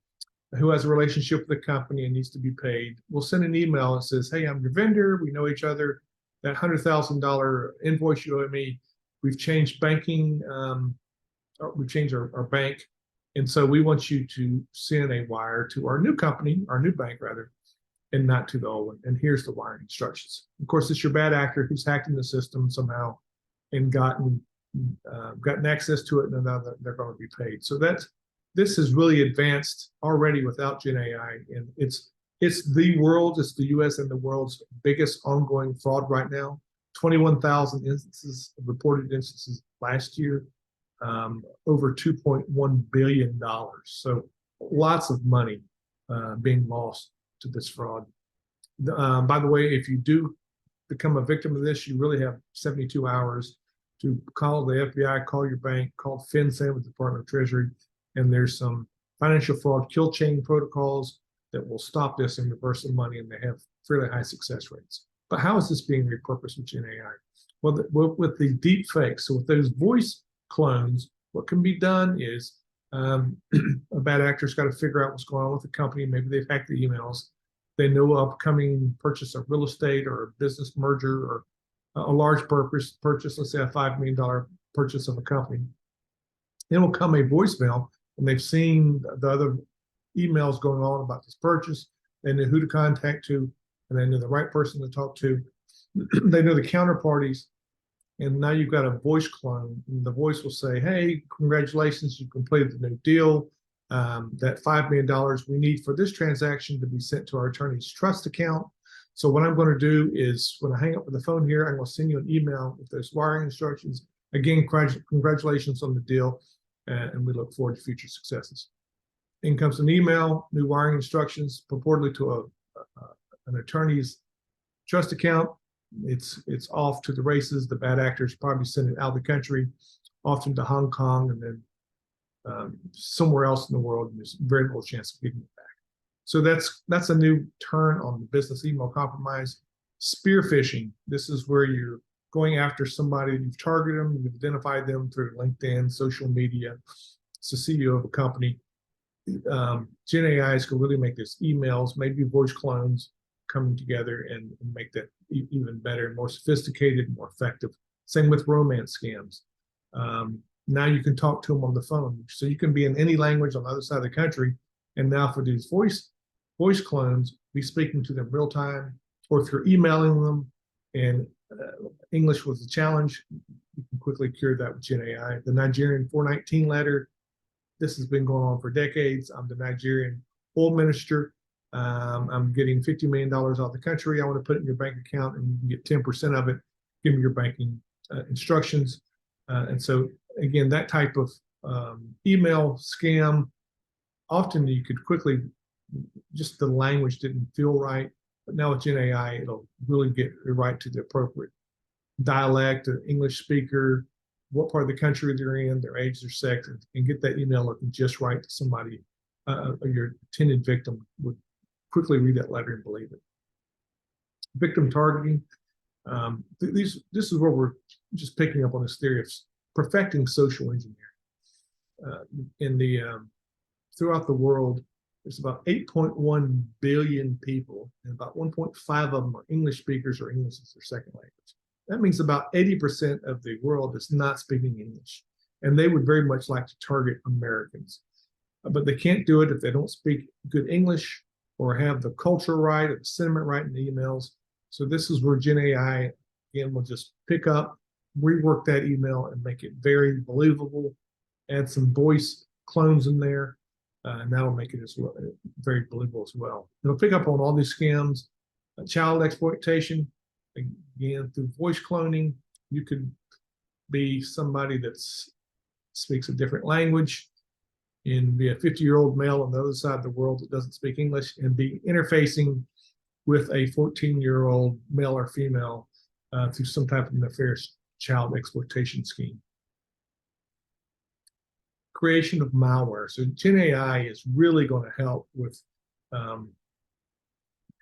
who has a relationship with the company and needs to be paid will send an email and says, hey, I'm your vendor. We know each other. That $100,000 invoice you owe me, we've changed banking, we've changed our bank. And so we want you to send a wire to our new company, our new bank rather, and not to the old one. And here's the wiring instructions. Of course, it's your bad actor who's hacked in the system somehow and gotten access to it, and now they're going to be paid. So this is really advanced already without Gen AI, and it's the U.S. and the world's biggest ongoing fraud right now. 21,000 reported instances last year, over $2.1 billion. So lots of money being lost to this fraud. By the way, if you do become a victim of this, you really have 72 hours to call the FBI, call your bank, call FinCEN with the Department of Treasury, and there's some financial fraud kill chain protocols that will stop this and reverse the money, and they have fairly high success rates. But how is this being repurposed with Gen AI? Well, with the deep fakes, so with those voice clones, what can be done is a bad actor's got to figure out what's going on with the company. Maybe they've hacked the emails. They know upcoming purchase of real estate or a business merger, or a large purchase, let's say a $5 million purchase of a company, it will come a voicemail, and they've seen the other emails going on about this purchase. They know who to contact to, and they know the right person to talk to. They know the counterparties, and now you've got a voice clone, and the voice will say, "Hey, congratulations, you completed the new deal. That $5 million we need for this transaction to be sent to our attorney's trust account. So what I'm going to do is when I hang up with the phone here, I'm going to send you an email with those wiring instructions. Again, congratulations on the deal, and we look forward to future successes." In comes an email, new wiring instructions, purportedly to an attorney's trust account. It's off to the races. The bad actors probably send it out of the country, often to Hong Kong, and then somewhere else in the world, and there's very little chance of getting it back. So that's a new turn on the business email compromise. Spear phishing. This is where you're going after somebody, you've targeted them, you've identified them through LinkedIn, social media. It's the CEO of a company. GenAIs can really make this emails, maybe voice clones coming together and make that even better, more sophisticated, more effective. Same with romance scams. Now you can talk to them on the phone. So you can be in any language on the other side of the country. And now for these voice clones, be speaking to them real time, or if you're emailing them and English was a challenge, you can quickly cure that with GenAI. The Nigerian 419 letter, this has been going on for decades. I'm the Nigerian oil minister. I'm getting $50 million out of the country. I want to put it in your bank account, and you can get 10% of it. Give me your banking instructions. And so, again, that type of email scam, often you could quickly, just the language didn't feel right. But now with GenAI, it'll really get it right to the appropriate dialect, an English speaker, what part of the country they're in, their age, their sex, and get that email looking just right to somebody, your intended victim would quickly read that letter and believe it. Victim targeting. This is where we're just picking up on this theory of perfecting social engineering. Throughout the world, there's about 8.1 billion people, and about 1.5 of them are English speakers or English as their second language. That means about 80% of the world is not speaking English, and they would very much like to target Americans. But they can't do it if they don't speak good English or have the culture right or the sentiment right in the emails. So this is where GenAI, again, will just pick up, rework that email and make it very believable, add some voice clones in there, and that'll make it as well, very believable as well. It'll pick up on all these scams, child exploitation. Again, through voice cloning, you could be somebody that speaks a different language and be a 50-year-old male on the other side of the world that doesn't speak English and be interfacing with a 14-year-old male or female through some type of nefarious child exploitation scheme. Creation of malware. So GenAI is really going to help with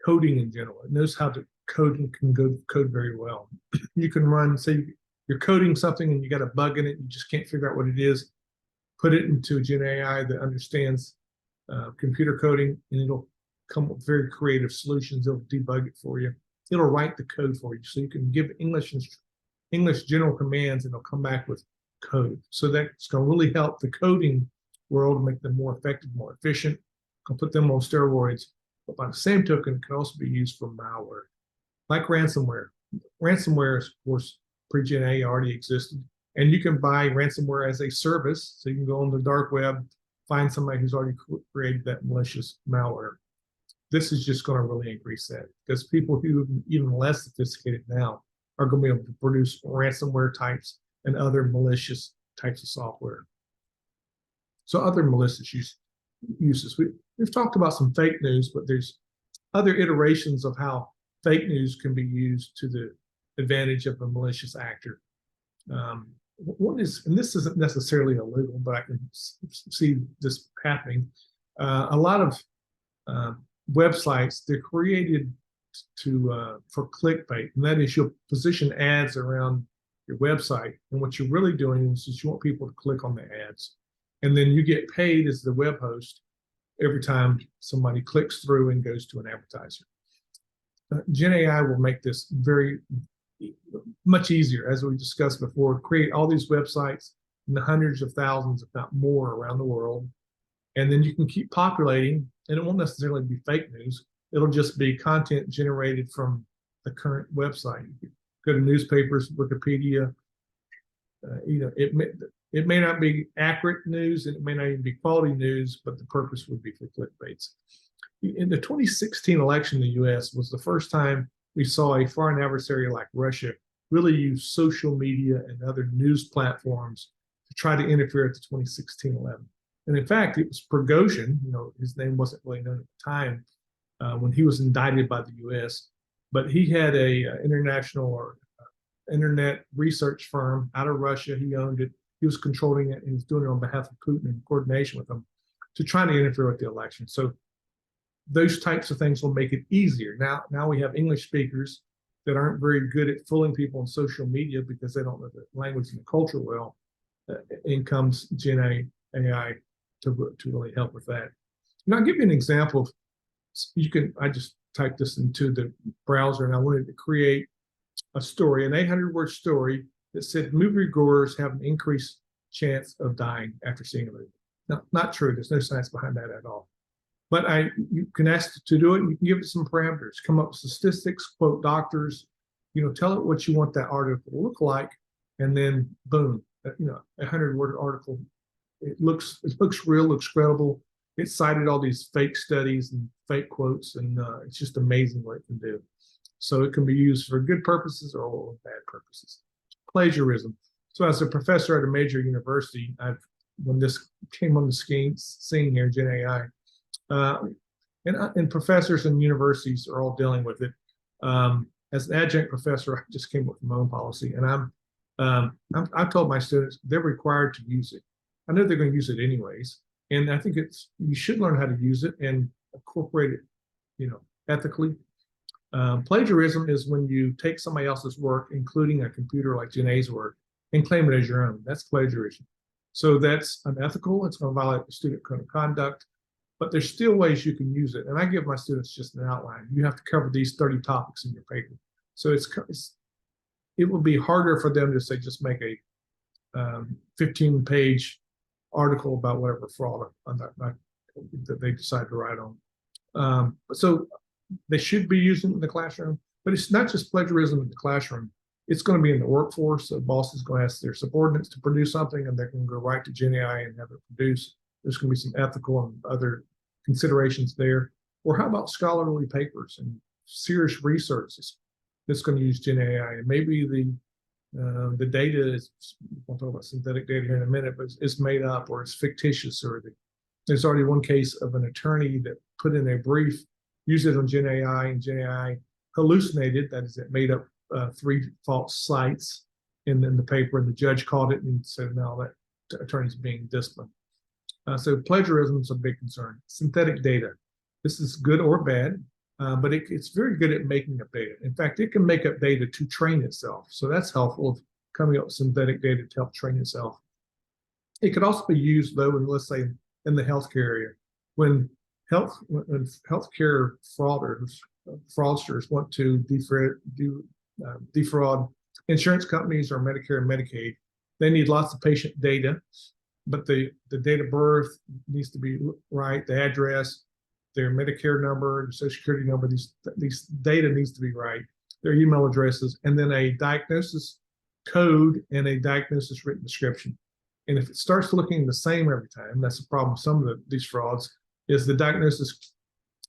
coding in general. It knows how to code and can code very well. You can run, say you're coding something and you got a bug in it, you just can't figure out what it is. Put it into a GenAI that understands computer coding, and it'll come up with very creative solutions. It'll debug it for you. It'll write the code for you, so you can give English general commands, and it'll come back with code. So that's going to really help the coding world, make them more effective, more efficient. Can put them on steroids. But by the same token, it can also be used for malware, like ransomware. Ransomware, of course, pre-GenAI already existed. And you can buy ransomware as a service. So you can go on the dark web, find somebody who's already created that malicious malware. This is just going to really increase that, because people who are even less sophisticated now are going to be able to produce ransomware types and other malicious types of software. So other malicious uses. We've talked about some fake news, but there's other iterations of how fake news can be used to the advantage of a malicious actor. One is, and this isn't necessarily illegal, but I can see this happening. A lot of websites, they're created for clickbait, and that is you'll position ads around your website, and what you're really doing is you want people to click on the ads, and then you get paid as the web host every time somebody clicks through and goes to an advertiser. GenAI will make this very much easier, as we discussed before, create all these websites in the hundreds of thousands, if not more, around the world. And then you can keep populating, and it won't necessarily be fake news. It'll just be content generated from the current website. You go to newspapers, Wikipedia. It may not be accurate news, and it may not even be quality news, but the purpose would be for clickbaits. In the 2016 election in the U.S. was the first time we saw a foreign adversary like Russia really use social media and other news platforms to try to interfere at the 2016 election. And in fact, it was Prigozhin, his name wasn't really known at the time when he was indicted by the U.S., but he had a international or internet research firm out of Russia. He owned it. He was controlling it, and he was doing it on behalf of Putin in coordination with him to try to interfere with the election. So those types of things will make it easier. Now we have English speakers that aren't very good at fooling people on social media because they don't know the language and the culture well. In comes GenAI to really help with that. Now, I'll give you an example. I just typed this into the browser, and I wanted to create a story, an 800-word story that said moviegoers have an increased chance of dying after seeing a movie. Now, not true. There's no science behind that at all. But you can ask it to do it. You can give it some parameters, come up with statistics, quote doctors, tell it what you want that article to look like, and then boom, a 100-word article. It looks real, looks credible. It cited all these fake studies and fake quotes, and it's just amazing what it can do. So it can be used for good purposes or bad purposes. Plagiarism. So as a professor at a major university, when this came on the scene here, GenAI, and professors and universities are all dealing with it. As an adjunct professor, I just came up with my own policy, and I've told my students they're required to use it. I know they're going to use it anyways, and I think you should learn how to use it and incorporate it, ethically. Plagiarism is when you take somebody else's work, including a computer like GenAI's work, and claim it as your own. That's plagiarism. So that's unethical. It's going to violate the student code of conduct, but there's still ways you can use it. And I give my students just an outline. You have to cover these 30 topics in your paper. So it will be harder for them to say, just make a 15-page article about whatever fraud that they decide to write on. So they should be using it in the classroom, but it's not just plagiarism in the classroom. It's going to be in the workforce. The boss is going to ask their subordinates to produce something, and they're going to go right to GenAI and have it produced. There's going to be some ethical and other considerations there. Or how about scholarly papers and serious research that's going to use GenAI? And maybe the data is, we'll talk about synthetic data here in a minute, but it's made up or it's fictitious, or there's already one case of an attorney that put in a brief, used it on GenAI, and GenAI hallucinated, that is, it made up 3 false sites in the paper, and the judge called it and said, no, that attorney's being disciplined. So plagiarism is a big concern. Synthetic data. This is good or bad, but it's very good at making up data. In fact, it can make up data to train itself. So that's helpful, coming up with synthetic data to help train itself. It could also be used, though, in, let's say, in the healthcare area. When healthcare fraudsters want to defraud insurance companies or Medicare and Medicaid, they need lots of patient data, but the date of birth needs to be right, the address, their Medicare number, their Social Security number, these data needs to be right, their email addresses, and then a diagnosis code and a diagnosis written description. And if it starts looking the same every time, that's the problem with some of these frauds, is the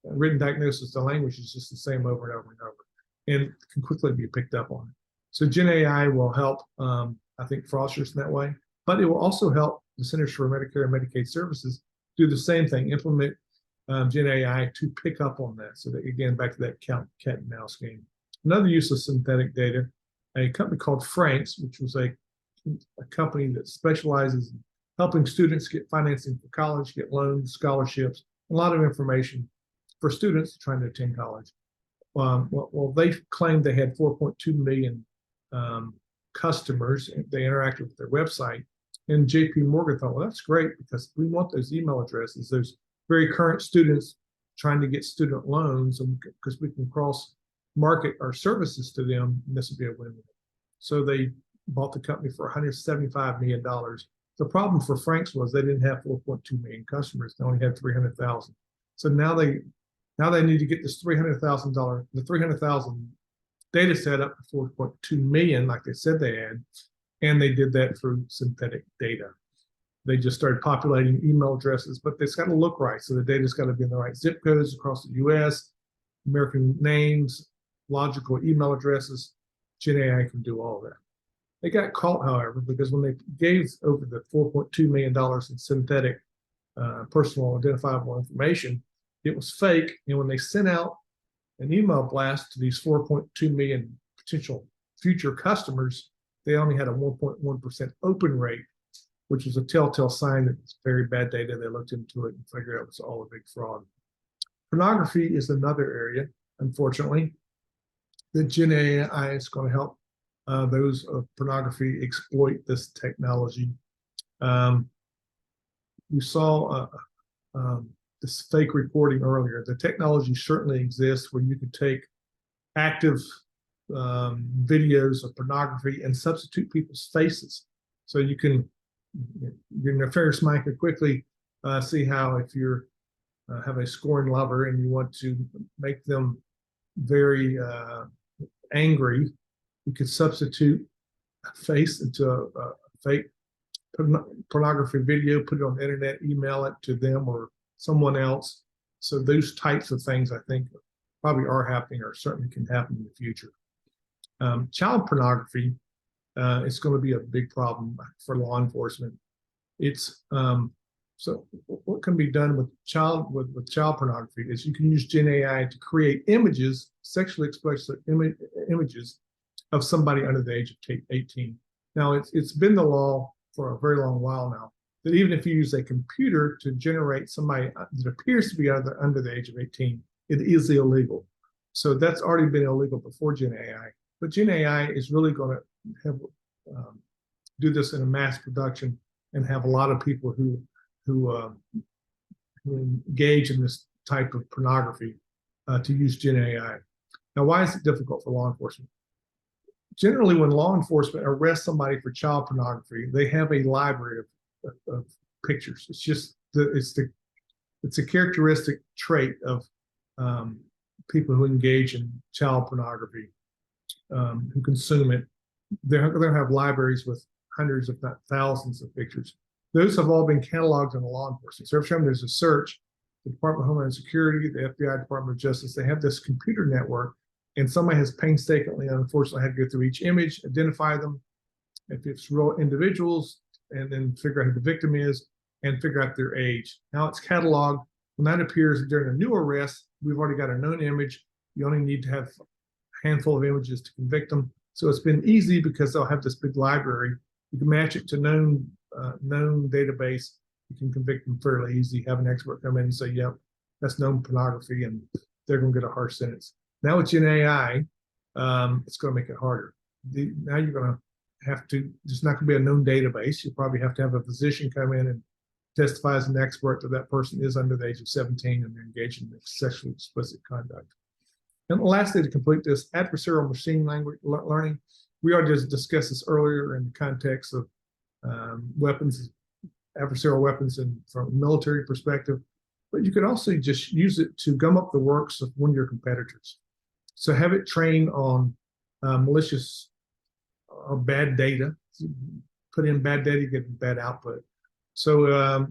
written diagnosis, the language is just the same over and over and over, and can quickly be picked up on. So GenAI will help, I think, fraudsters in that way, but it will also help the Centers for Medicare and Medicaid Services do the same thing, implement GenAI to pick up on that. So that, again, back to that cat and mouse game. Another use of synthetic data, a company called Franks, which was a company that specializes in helping students get financing for college, get loans, scholarships, a lot of information for students trying to attend college. Well, they claimed they had 4.2 million customers. They interacted with their website. And JP Morgan thought, well, that's great, because we want those email addresses, those very current students trying to get student loans, because we can cross market our services to them, this would be a win-win. So they bought the company for $175 million. The problem for Frank's was they didn't have 4.2 million customers. They only had 300,000. So now they need to get this the 300,000 data set up to 4.2 million, like they said they had, and they did that through synthetic data. They just started populating email addresses, but it's got to look right. So the data's got to be in the right zip codes across the US, American names, logical email addresses. GenAI can do all that. They got caught, however, because when they gave over the $4.2 million in synthetic personal identifiable information, it was fake. And when they sent out an email blast to these 4.2 million potential future customers, they only had a 1.1% open rate, which is a telltale sign that it's very bad data. They looked into it and figured out it was all a big fraud. Pornography is another area, unfortunately, that GenAI is going to help those of pornography exploit this technology. You saw this fake reporting earlier. The technology certainly exists where you can take active videos of pornography and substitute people's faces. So you can, your nefarious mind could quickly see how if you're have a scorned lover and you want to make them very angry, you could substitute a face into a fake pornography video, put it on the internet, email it to them or someone else. So those types of things, I think, probably are happening or certainly can happen in the future. Child pornography is going to be a big problem for law enforcement. It's so what can be done with child pornography is you can use GenAI to create images, sexually explicit images of somebody under the age of 18. Now, it's been the law for a very long while now that even if you use a computer to generate somebody that appears to be under the age of 18, it is illegal. So that's already been illegal before GenAI. But GenAI is really going to have do this in a mass production and have a lot of people who engage in this type of pornography to use GenAI. Now, why is it difficult for law enforcement? Generally, when law enforcement arrests somebody for child pornography, they have a library of pictures. It's just it's a characteristic trait of people who engage in child pornography, who consume it. They're going to have libraries with hundreds, if not thousands, of pictures. Those have all been cataloged in the law enforcement. So every time there's a search, the Department of Homeland Security, the FBI, Department of Justice, they have this computer network, and somebody has painstakingly, unfortunately, had to go through each image, identify them, if it's real individuals, and then figure out who the victim is and figure out their age. Now it's cataloged. When that appears during a new arrest, we've already got a known image. You only need to have a handful of images to convict them. So it's been easy because they'll have this big library. You can match it to known database. You can convict them fairly easy. Have an expert come in and say, "Yep, that's known pornography," and they're going to get a harsh sentence. Now with GenAI, it's going to make it harder. Now you're going to have to. There's not going to be a known database. You probably have to have a physician come in and testify as an expert that that person is under the age of 17 and they're engaged in sexually explicit conduct. And lastly, to complete this, adversarial machine language learning. We already just discussed this earlier in the context of weapons, adversarial weapons, and from a military perspective. But you could also just use it to gum up the works of one of your competitors. So have it train on malicious or bad data. Put in bad data, you get bad output. So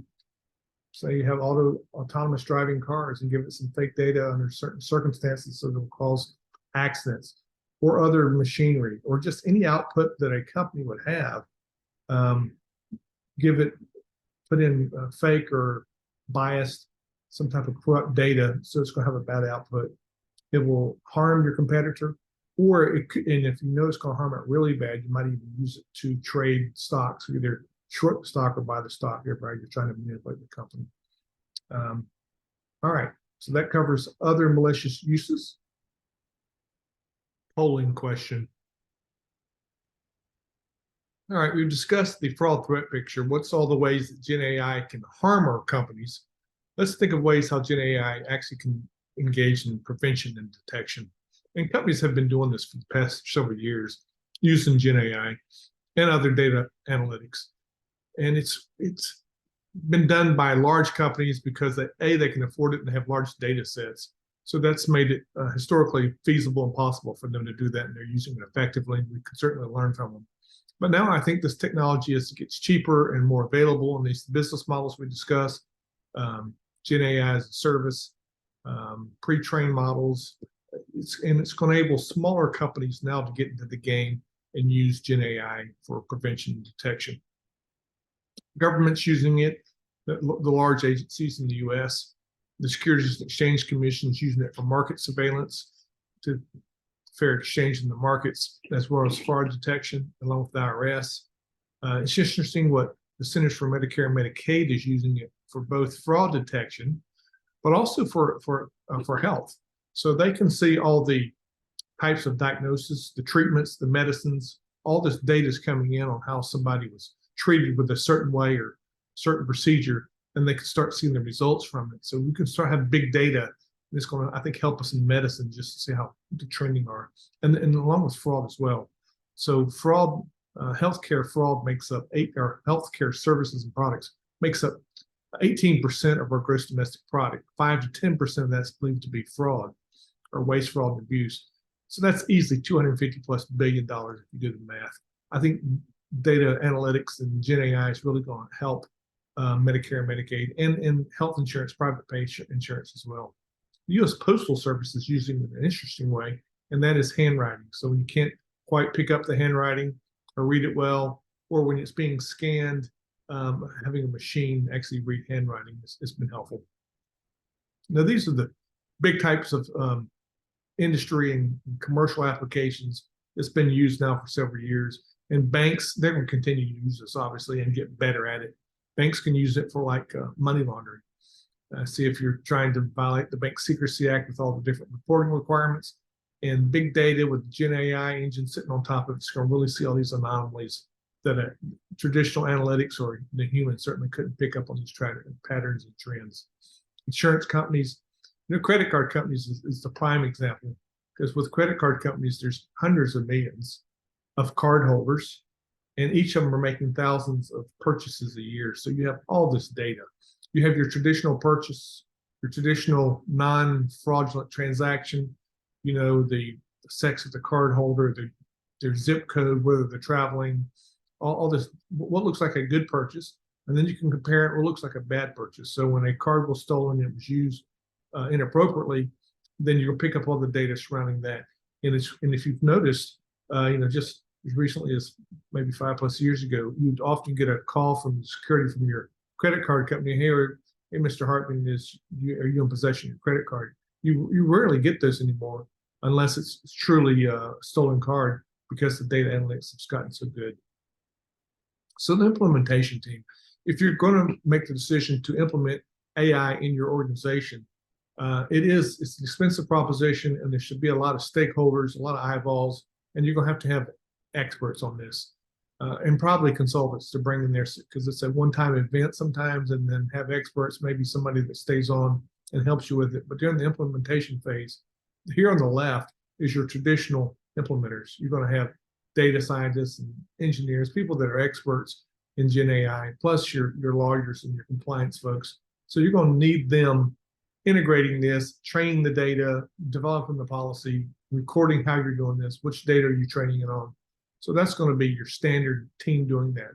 say you have autonomous driving cars and give it some fake data under certain circumstances so it'll cause accidents, or other machinery, or just any output that a company would have. Put in fake or biased, some type of corrupt data, so it's going to have a bad output. It will harm your competitor, or it could, and if you know it's going to harm it really bad, you might even use it to trade stocks, either short the stock or buy the stock. You're trying to manipulate the company. All right, so that covers other malicious uses. Polling question. All right, we've discussed the fraud threat picture. What's all the ways that GenAI can harm our companies? Let's think of ways how GenAI actually can engage in prevention and detection. And companies have been doing this for the past several years using GenAI and other data analytics. And it's been done by large companies because they can afford it and they have large data sets. So that's made it historically feasible and possible for them to do that, and they're using it effectively. We can certainly learn from them. But now I think this technology gets cheaper and more available, and these business models we discussed, GenAI as a service, pre-trained models, it's going to enable smaller companies now to get into the game and use GenAI for prevention and detection. Government's using it, the large agencies in the U.S., the Securities and Exchange Commission is using it for market surveillance, to fair exchange in the markets, as well as fraud detection, along with the IRS. It's just interesting what the Centers for Medicare and Medicaid is using it for, both fraud detection, but also for health. So they can see all the types of diagnosis, the treatments, the medicines, all this data is coming in on how somebody was treated with a certain way or certain procedure, and they can start seeing the results from it. So we can start having big data. It's going to, I think, help us in medicine just to see how the trending are, and along with fraud as well. So fraud, healthcare fraud makes up or healthcare services and products makes up 18% of our gross domestic product. 5 to 10% of that's believed to be fraud or waste, fraud, and abuse. So that's easily $250+ billion if you do the math. I think data analytics and GenAI is really going to help Medicare and Medicaid and health insurance, private pay insurance as well. The U.S. Postal Service is using it in an interesting way, and that is handwriting. So when you can't quite pick up the handwriting or read it well, or when it's being scanned, having a machine actually read handwriting has been helpful. Now, these are the big types of industry and commercial applications that's been used now for several years. And banks, they're going to continue to use this, obviously, and get better at it. Banks can use it for like money laundering. See if you're trying to violate the Bank Secrecy Act with all the different reporting requirements, and big data with Gen AI engine sitting on top of it. It's going to really see all these anomalies that traditional analytics or the human certainly couldn't pick up on these patterns and trends. Insurance companies, credit card companies is the prime example, because with credit card companies, there's hundreds of millions of cardholders, and each of them are making thousands of purchases a year. So you have all this data. You have your traditional purchase, your traditional non-fraudulent transaction, the sex of the cardholder, their zip code, whether they're traveling, all this, what looks like a good purchase. And then you can compare it what looks like a bad purchase. So when a card was stolen and it was used inappropriately, then you'll pick up all the data surrounding that. And if you've noticed, just as recently as maybe 5+ years ago, you'd often get a call from security from your credit card company. Hey, Mr. Hartman, are you in possession of your credit card? You rarely get those anymore unless it's truly a stolen card, because the data analytics have gotten so good. So the implementation team, if you're going to make the decision to implement AI in your organization, it's an expensive proposition, and there should be a lot of stakeholders, a lot of eyeballs, and you're going to have experts on this, and probably consultants to bring in there, because it's a one-time event sometimes, and then have experts, maybe somebody that stays on and helps you with it. But during the implementation phase, here on the left is your traditional implementers. You're going to have data scientists and engineers, people that are experts in Gen AI, plus your lawyers and your compliance folks. So you're going to need them integrating this, training the data, developing the policy, recording how you're doing this, which data are you training it on. So that's going to be your standard team doing that.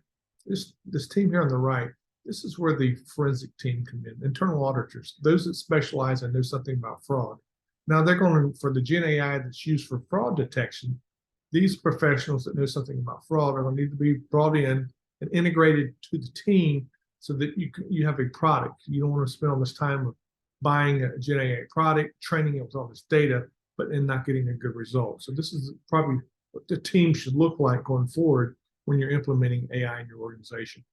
This team here on the right, this is where the forensic team come in, internal auditors, those that specialize and know something about fraud. Now they're going to, for the Gen AI that's used for fraud detection, these professionals that know something about fraud are going to need to be brought in and integrated to the team so that you have a product. You don't want to spend all this time of buying a Gen AI product, training it with all this data, but then not getting a good result. So this is probably what the team should look like going forward when you're implementing AI in your organization.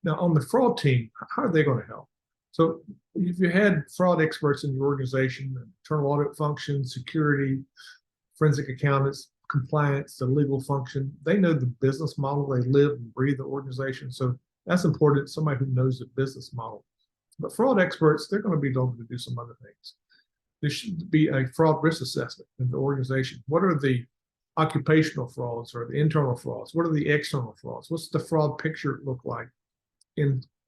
Now, on the fraud team, how are they going to help? So if you had fraud experts in your organization, internal audit function, security, forensic accountants, compliance, the legal function, they know the business model. They live and breathe the organization. So that's important, somebody who knows the business model. But fraud experts, they're going to be able to do some other things. there should be a fraud risk assessment in the organization. What are the occupational frauds or the internal frauds? What are the external frauds? What's the fraud picture look like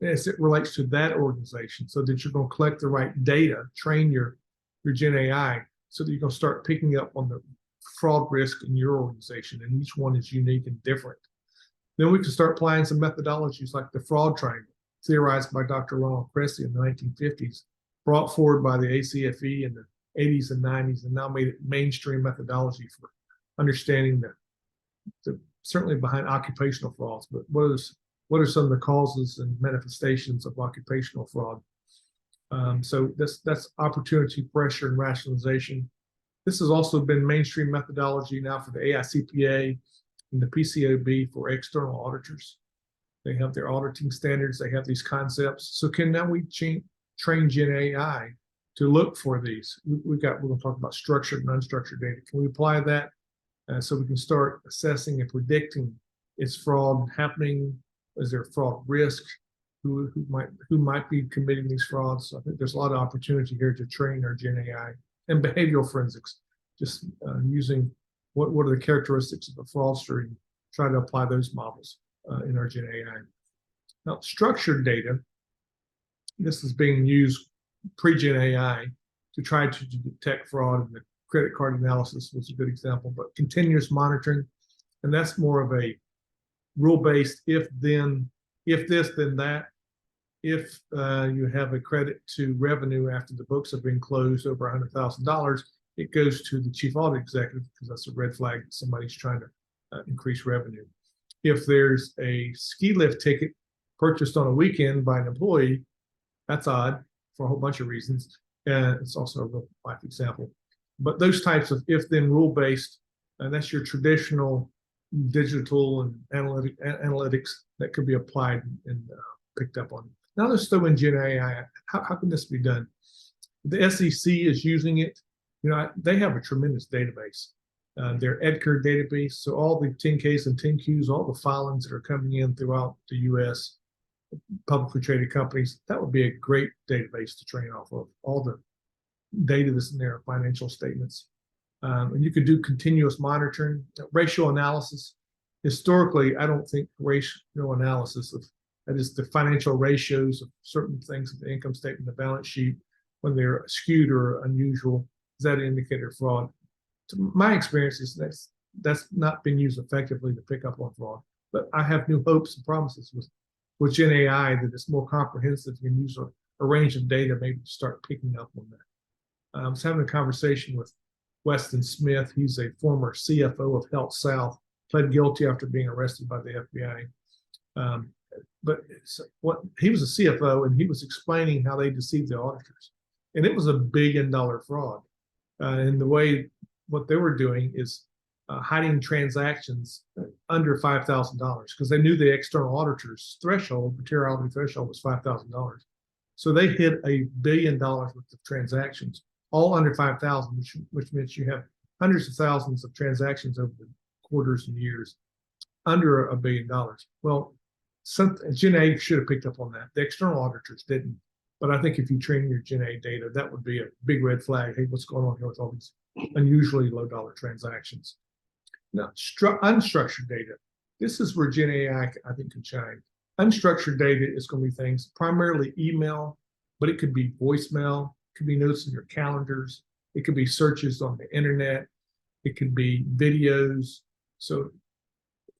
as it relates to that organization, so that you're going to collect the right data, train your Gen AI, so that you're going to start picking up on the fraud risk in your organization, and each one is unique and different. Then we can start applying some methodologies like the fraud triangle, theorized by Dr. Ronald Cressy in the 1950s, brought forward by the ACFE in the 80s and 90s, and now made it mainstream methodology for understanding the certainly behind occupational frauds, but what are some of the causes and manifestations of occupational fraud? So that's opportunity, pressure, and rationalization. This has also been mainstream methodology now for the AICPA and the PCAOB for external auditors. They have their auditing standards. They have these concepts. So can now we train Gen AI to look for these? We're going to talk about structured and unstructured data. Can we apply that so we can start assessing and predicting is fraud happening? Is there fraud risk? Who might be committing these frauds? So I think there's a lot of opportunity here to train our Gen AI and behavioral forensics, just using what are the characteristics of a fraudster and try to apply those models in our Gen AI. Now, structured data, this is being used pre-Gen AI to try to detect fraud, and the credit card analysis was a good example, but continuous monitoring, and that's more of a rule-based if this, then that. If you have a credit to revenue after the books have been closed over $100,000, it goes to the chief audit executive, because that's a red flag that somebody's trying to increase revenue. If there's a ski lift ticket purchased on a weekend by an employee, that's odd for a whole bunch of reasons. And it's also a real life example. But those types of if-then rule-based, and that's your traditional digital and analytics that could be applied and picked up on. Now let's throw in Gen AI. How can this be done? The SEC is using it. They have a tremendous database. Their EDCAR database, so all the 10Ks and 10Qs, all the filings that are coming in throughout the U.S., publicly traded companies, that would be a great database to train off of. All the data that's in there, financial statements. And you could do continuous monitoring, ratio analysis. Historically, I don't think ratio analysis of that is the financial ratios of certain things in the income statement, the balance sheet, when they're skewed or unusual, is that an indicator of fraud? To my experience is that's not been used effectively to pick up on fraud. But I have new hopes and promises with Gen AI that it's more comprehensive. You can use a range of data maybe to start picking up on that. I was having a conversation with Weston Smith. He's a former CFO of Health South, pled guilty after being arrested by the FBI. But he was a CFO, and he was explaining how they deceived the auditors. And it was $1 billion fraud. And the way what they were doing is hiding transactions under $5,000, because they knew the external auditor's threshold, materiality threshold, was $5,000. So they hid $1 billion worth of transactions, all under 5,000, which means you have hundreds of thousands of transactions over the quarters and years under $1 billion. Well, Gen A should have picked up on that. The external auditors didn't. But I think if you train your Gen A data, that would be a big red flag. Hey, what's going on here with all these unusually low dollar transactions? Now, unstructured data. This is where Gen AI, I think, can shine. Unstructured data is going to be things primarily email, but it could be voicemail, it could be notes in your calendars, it could be searches on the internet, it could be videos. So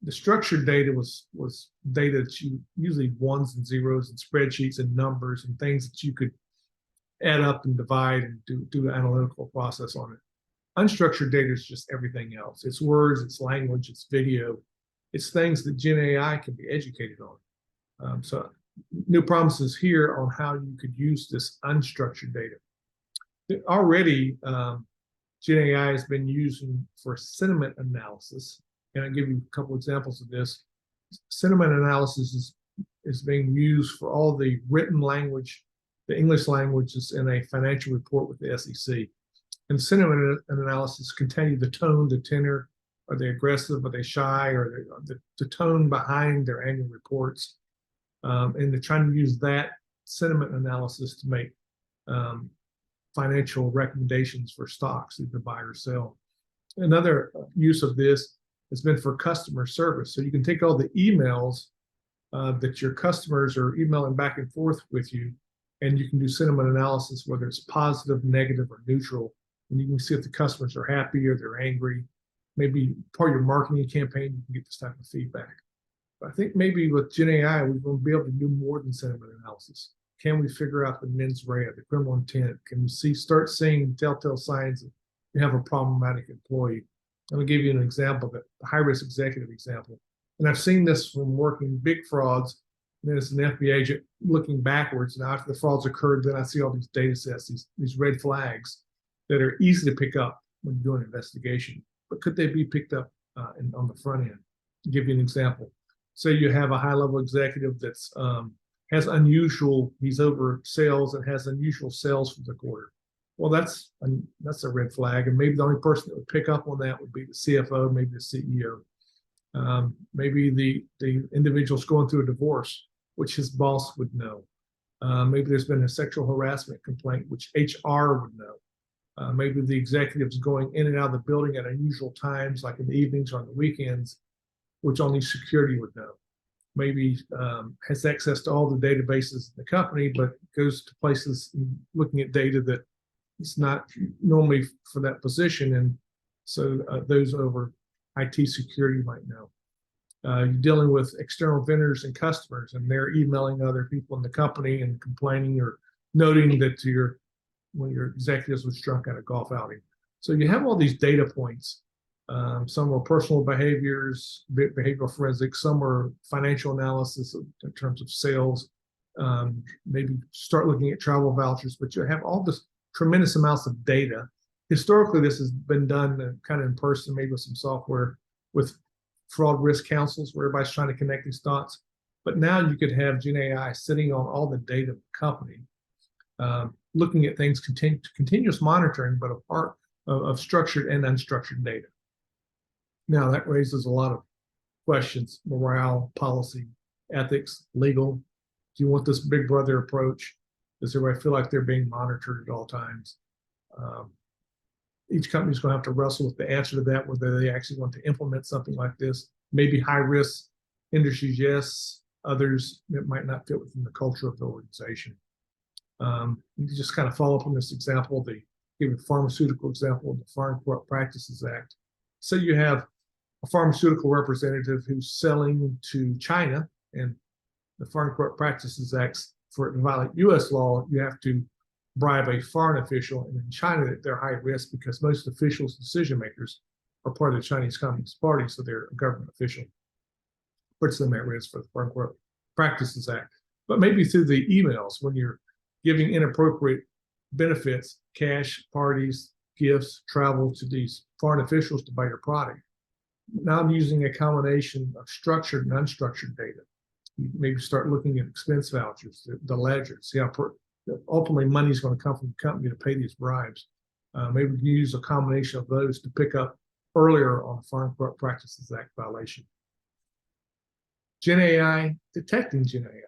the structured data was data that you usually ones and zeros and spreadsheets and numbers and things that you could add up and divide and do an analytical process on it. Unstructured data is just everything else. It's words, it's language, it's video, it's things that Gen AI can be educated on. So new promises here on how you could use this unstructured data. Already, Gen AI has been using for sentiment analysis. And I'll give you a couple examples of this. Sentiment analysis is being used for all the written language, the English language is in a financial report with the SEC. And sentiment analysis can tell you the tone, the tenor, are they aggressive, are they shy, or the tone behind their annual reports. And they're trying to use that sentiment analysis to make financial recommendations for stocks, either buy or sell. Another use of this has been for customer service. So you can take all the emails that your customers are emailing back and forth with you, and you can do sentiment analysis, whether it's positive, negative, or neutral. And you can see if the customers are happy or they're angry. Maybe part of your marketing campaign, you can get this type of feedback. But I think maybe with GenAI, we're going to be able to do more than sentiment analysis. Can we figure out the mens rea, the criminal intent? Can we start seeing telltale signs that you have a problematic employee? I'm going to give you an example, the high-risk executive example. And I've seen this from working big frauds. And then as an FBI agent looking backwards, and after the frauds occurred, then I see all these data sets, these red flags that are easy to pick up when you do an investigation. But could they be picked up on the front end? I'll give you an example. Say you have a high-level executive that's he's over sales and has unusual sales for the quarter. Well, that's a red flag, and maybe the only person that would pick up on that would be the CFO, maybe the CEO. Maybe the individual's going through a divorce, which his boss would know. Maybe there's been a sexual harassment complaint, which HR would know. Maybe the executive's going in and out of the building at unusual times, like in the evenings or on the weekends, which only security would know. Maybe has access to all the databases in the company, but goes to places looking at data that it's not normally for that position. And so those over IT security might know. You're dealing with external vendors and customers, and they're emailing other people in the company and complaining or noting that one of your executives was drunk at a golf outing. So you have all these data points. Some are personal behaviors, behavioral forensics, some are financial analysis in terms of sales, maybe start looking at travel vouchers, but you have all this tremendous amounts of data. Historically, this has been done kind of in person, maybe with some software with fraud risk councils where everybody's trying to connect these dots. But now you could have GenAI sitting on all the data of the company, looking at things, continuous monitoring, but a part of structured and unstructured data. Now, that raises a lot of questions: morale, policy, ethics, legal. Do you want this big brother approach? Does everybody feel like they're being monitored at all times? Each company is going to have to wrestle with the answer to that, whether they actually want to implement something like this. Maybe high-risk industries, yes. Others, it might not fit within the culture of the organization. You just kind of follow up on this example, give a pharmaceutical example of the Foreign Corrupt Practices Act. So you have a pharmaceutical representative who's selling to China, and the Foreign Corrupt Practices Act, for it to violate U.S. law, you have to bribe a foreign official. And in China, they're high risk because most officials, decision makers, are part of the Chinese Communist Party, so they're a government official. Puts them at risk for the Foreign Corrupt Practices Act. But maybe through the emails, when you're giving inappropriate benefits, cash, parties, gifts, travel to these foreign officials to buy your product. Now I'm using a combination of structured and unstructured data. You maybe start looking at expense vouchers, the ledgers, see how ultimately money is going to come from the company to pay these bribes. Maybe we can use a combination of those to pick up earlier on a Foreign Corrupt Practices Act violation. GenAI, detecting GenAI.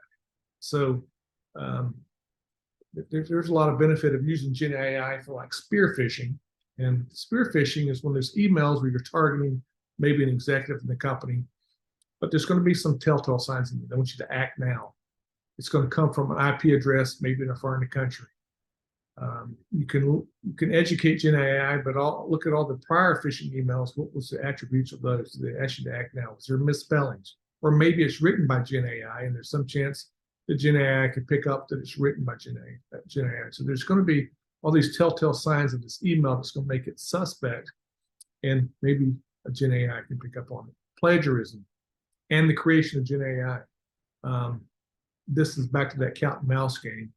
So there's a lot of benefit of using GenAI for like spear phishing. And spear phishing is when there's emails where you're targeting maybe an executive in the company, but there's going to be some telltale signs in it. They want you to act now. It's going to come from an IP address, maybe in a foreign country. You can educate GenAI, but look at all the prior phishing emails. What was the attributes of those? Did they ask you to act now? Was there misspellings? Or maybe it's written by GenAI, and there's some chance that GenAI can pick up that it's written by GenAI. So there's going to be all these telltale signs of this email that's going to make it suspect, and maybe a GenAI can pick up on it. Plagiarism and the creation of GenAI. This is back to that cat and mouse game.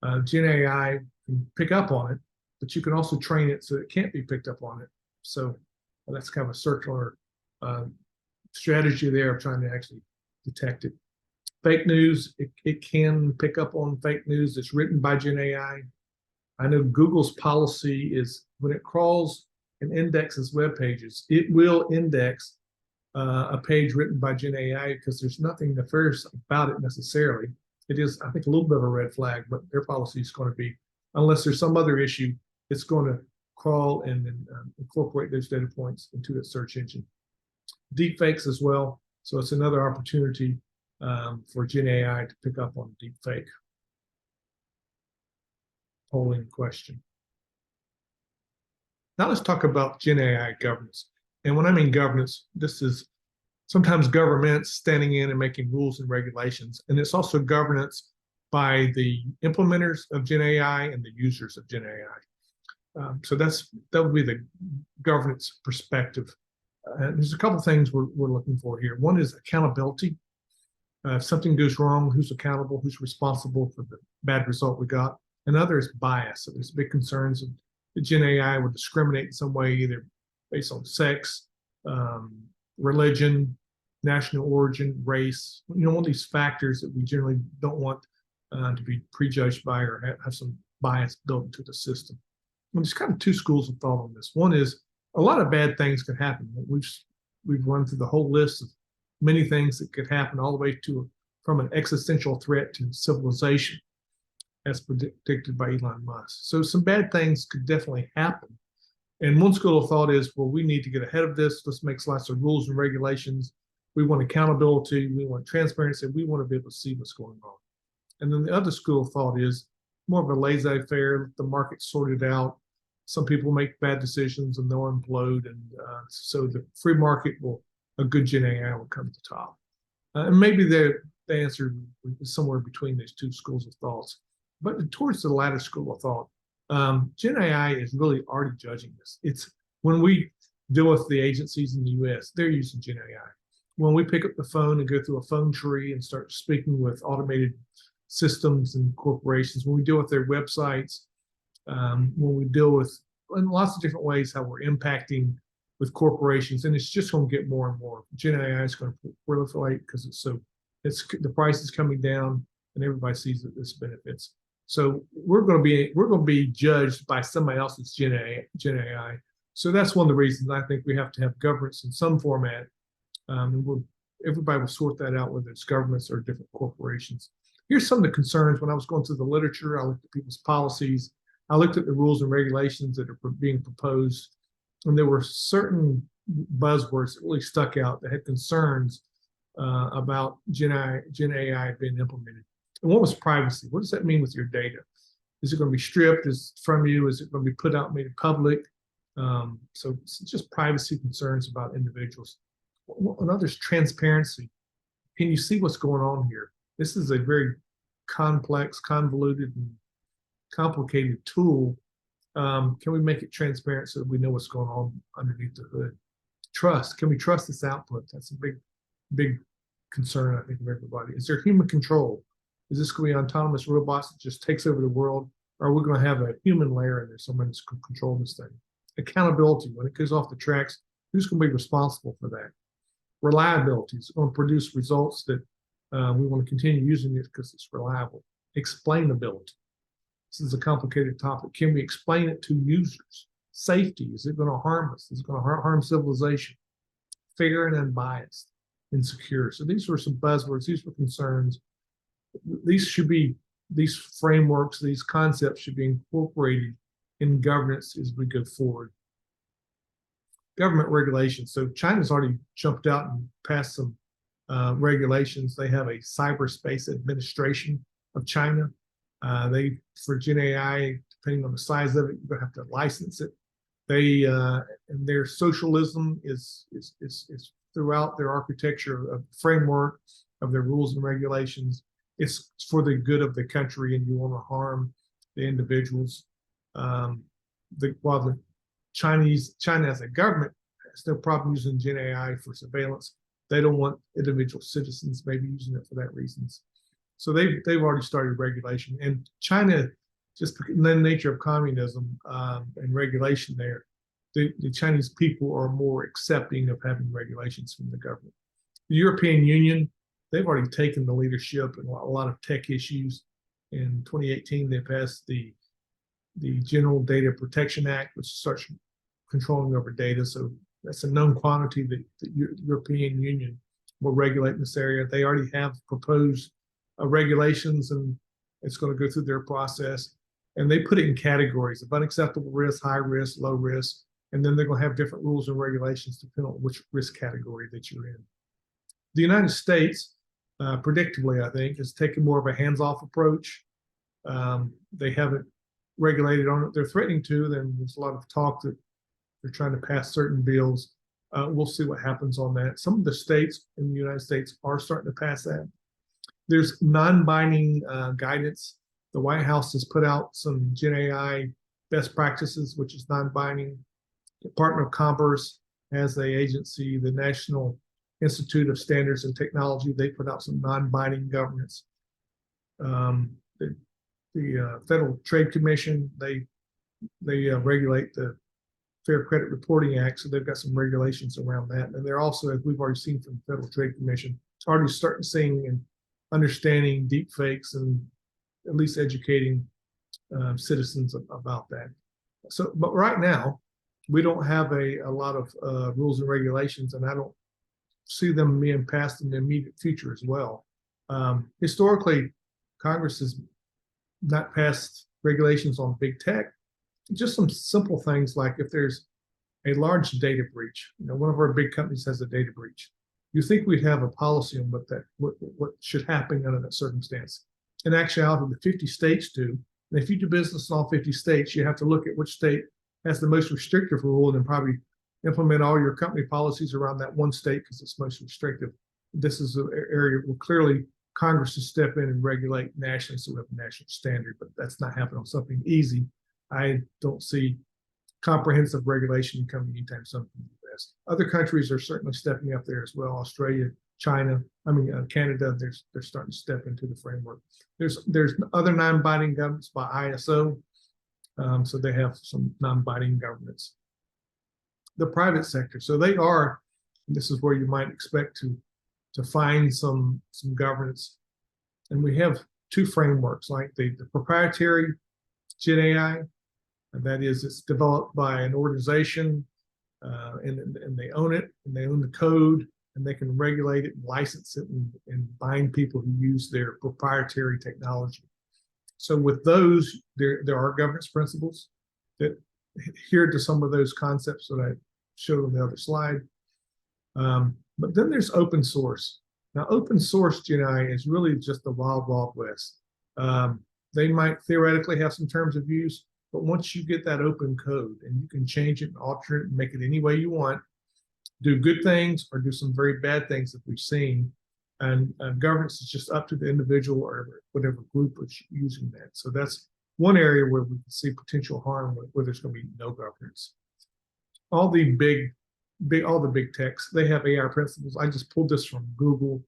GenAI can pick up on it, but you can also train it so it can't be picked up on it. So that's kind of a circular strategy there of trying to actually detect it. Fake news, it can pick up on fake news that's written by GenAI. I know Google's policy is when it crawls and indexes web pages, it will index a page written by GenAI because there's nothing nefarious about it necessarily. It is, I think, a little bit of a red flag, but their policy is going to be unless there's some other issue, it's going to crawl and then incorporate those data points into its search engine. Deepfakes as well. So it's another opportunity for GenAI to pick up on deepfake. Polling question. Now let's talk about GenAI governance. And when I mean governance, this is sometimes governments standing in and making rules and regulations. And it's also governance by the implementers of GenAI and the users of GenAI. So that would be the governance perspective. There's a couple of things we're looking for here. One is accountability. If something goes wrong, who's accountable, who's responsible for the bad result we got? Another is bias. So there's big concerns that GenAI would discriminate in some way, either based on sex, religion, national origin, race. One of these factors that we generally don't want to be prejudged by or have some bias built into the system. And there's kind of two schools of thought on this. One is a lot of bad things could happen. We've run through the whole list of many things that could happen, all the way to from an existential threat to civilization, as predicted by Elon Musk. So some bad things could definitely happen. And one school of thought is, well, we need to get ahead of this. Let's make lots of rules and regulations. We want accountability. We want transparency. We want to be able to see what's going on. And then the other school of thought is more of a laissez-faire, let the market sort it out. Some people make bad decisions and they'll implode. And so the free market a good GenAI will come to the top. And maybe the answer is somewhere between these two schools of thoughts. But towards the latter school of thought, GenAI is really already judging this. It's when we deal with the agencies in the US, they're using GenAI. When we pick up the phone and go through a phone tree and start speaking with automated systems and corporations, when we deal with their websites, when we deal with in lots of different ways how we're impacting with corporations, and it's just going to get more and more. GenAI is going to proliferate because the price is coming down and everybody sees that this benefits. So we're going to be judged by somebody else's GenAI. So that's one of the reasons I think we have to have governance in some format. Everybody will sort that out, whether it's governments or different corporations. Here's some of the concerns. When I was going through the literature, I looked at people's policies. I looked at the rules and regulations that are being proposed, and there were certain buzzwords that really stuck out that had concerns about GenAI being implemented. And one was privacy. What does that mean with your data? Is it going to be stripped from you? Is it going to be put out and made public? So it's just privacy concerns about individuals. Another is transparency. Can you see what's going on here? This is a very complex, convoluted, and complicated tool. Can we make it transparent so that we know what's going on underneath the hood? Trust. Can we trust this output? That's a big concern, I think, of everybody. Is there human control? Is this going to be autonomous robots that just takes over the world? Or are we going to have a human layer in there, someone that's going to control this thing? Accountability. When it goes off the tracks, who's going to be responsible for that? Reliability. Is it going to produce results that we want to continue using it because it's reliable? Explainability. This is a complicated topic. Can we explain it to users? Safety. Is it going to harm us? Is it going to harm civilization? Fair and unbiased and secure. So these were some buzzwords. These were concerns. These frameworks, these concepts should be incorporated in governance as we go forward. Government regulations. So China's already jumped out and passed some regulations. They have a cyberspace administration of China. For GenAI, depending on the size of it, you're going to have to license it. And their socialism is throughout their architecture of framework of their rules and regulations. It's for the good of the country, and you want to harm the individuals. While China as a government has no problem using GenAI for surveillance, they don't want individual citizens maybe using it for that reasons. So they've already started regulation. And China, just in the nature of communism and regulation there, the Chinese people are more accepting of having regulations from the government. The European Union, they've already taken the leadership in a lot of tech issues. In 2018, they passed the General Data Protection Act, which starts controlling over data. So that's a known quantity that the European Union will regulate in this area. They already have proposed regulations, and it's going to go through their process. And they put it in categories of unacceptable risk, high risk, low risk, and then they're going to have different rules and regulations depending on which risk category that you're in. The United States, predictably, I think, is taking more of a hands-off approach. They haven't regulated on it. They're threatening to. Then there's a lot of talk that they're trying to pass certain bills. We'll see what happens on that. Some of the states in the United States are starting to pass that. There's non-binding guidance. The White House has put out some GenAI best practices, which is non-binding. Department of Commerce has an agency, the National Institute of Standards and Technology. They put out some non-binding governance. The Federal Trade Commission, they regulate the Fair Credit Reporting Act, so they've got some regulations around that. And they're also, as we've already seen from the Federal Trade Commission, already starting seeing and understanding deep fakes and at least educating citizens about that. So, but right now, we don't have a lot of rules and regulations, and I don't see them being passed in the immediate future as well. Historically, Congress has not passed regulations on big tech, just some simple things like if there's a large data breach, one of our big companies has a data breach. You think we'd have a policy on what should happen under that circumstance. In actuality, the 50 states do. And if you do business in all 50 states, you have to look at which state has the most restrictive rule and then probably implement all your company policies around that one state because it's most restrictive. This is an area where clearly Congress should step in and regulate nationally so we have a national standard, but that's not happening on something easy. I don't see comprehensive regulation coming anytime soon from the US. Other countries are certainly stepping up there as well. Australia, China, Canada, they're starting to step into the framework. There's other non-binding governments by ISO, so they have some non-binding governments. The private sector, so they are, and this is where you might expect to find some governance. And we have two frameworks, like the proprietary GenAI, and that is it's developed by an organization and they own it and they own the code and they can regulate it and license it and bind people who use their proprietary technology. So with those, there are governance principles that adhere to some of those concepts that I showed on the other slide. But then there's open source. Now, open source GenAI is really just the wild, wild west. They might theoretically have some terms of use, but once you get that open code and you can change it and alter it and make it any way you want, do good things or do some very bad things that we've seen, and governance is just up to the individual or whatever group is using that. So that's one area where we can see potential harm where there's going to be no governance. All the big techs, they have AI principles. I just pulled this from Google.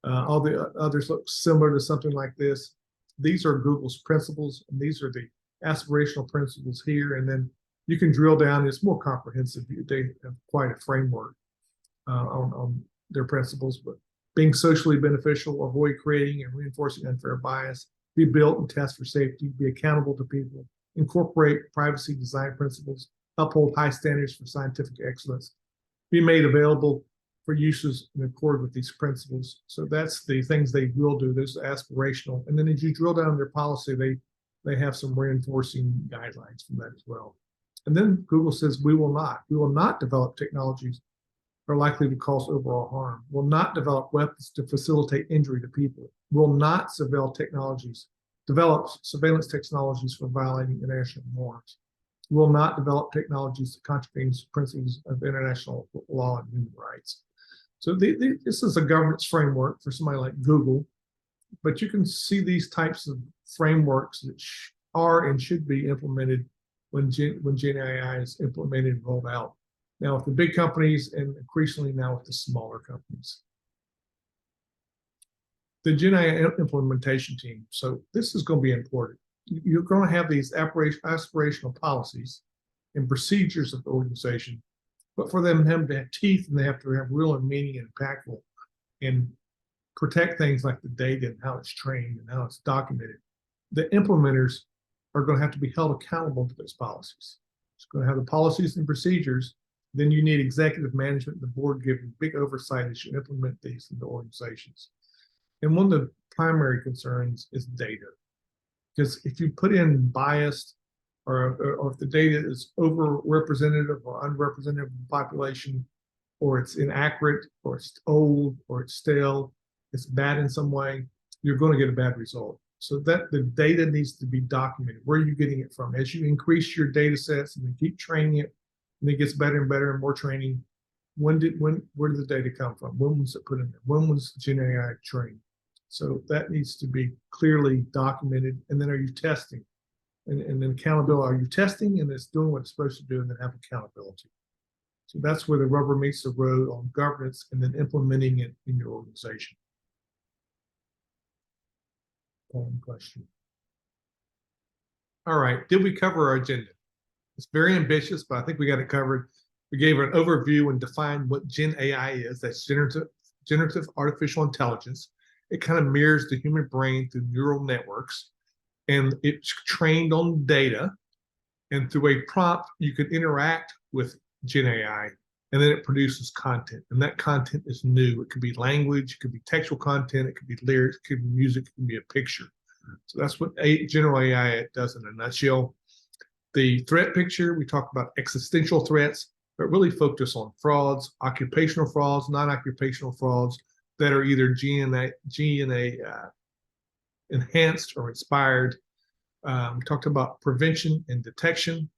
All the others look similar to something like this. These are Google's principles, and these are the aspirational principles here. And then you can drill down. It's more comprehensive. They have quite a framework on their principles, but being socially beneficial, avoid creating and reinforcing unfair bias, be built and test for safety, be accountable to people, incorporate privacy design principles, uphold high standards for scientific excellence, be made available for uses in accord with these principles. So that's the things they will do. Those are aspirational. And then as you drill down their policy, they have some reinforcing guidelines from that as well. And then Google says, we will not develop technologies that are likely to cause overall harm, will not develop weapons to facilitate injury to people, will not develop surveillance technologies for violating international norms, will not develop technologies that contravene principles of international law and human rights. So this is a governance framework for somebody like Google, but you can see these types of frameworks that are and should be implemented when GenAI is implemented and rolled out. Now with the big companies and increasingly now with the smaller companies. The GenAI implementation team. So this is going to be important. You're going to have these aspirational policies and procedures of the organization, but for them to have teeth and they have to have real and meaning and impactful and protect things like the data and how it's trained and how it's documented. The implementers are going to have to be held accountable to those policies. It's going to have the policies and procedures. Then you need executive management and the board giving big oversight as you implement these in the organizations. And one of the primary concerns is data. Because if you put in biased or if the data is over-representative or unrepresentative of the population, or it's inaccurate, or it's old, or it's stale, it's bad in some way, you're going to get a bad result. So that the data needs to be documented. Where are you getting it from? As you increase your data sets and you keep training it, and it gets better and better and more training, where did the data come from? When was it put in there? When was GenAI trained? So that needs to be clearly documented. And then are you testing? And then accountability. Are you testing and it's doing what it's supposed to do, and then have accountability? So that's where the rubber meets the road on governance and then implementing it in your organization. Question. All right, did we cover our agenda? It's very ambitious, but I think we got it covered. We gave an overview and defined what GenAI is. That's generative artificial intelligence. It kind of mirrors the human brain through neural networks, and it's trained on data. And through a prompt, you can interact with GenAI, and then it produces content. And that content is new. It could be language, it could be textual content, it could be lyrics, it could be music, it could be a picture. So that's what general AI does in a nutshell. The threat picture, we talked about existential threats, but really focus on frauds, occupational frauds, non-occupational frauds that are either GenAI enhanced or inspired. We talked about prevention and detection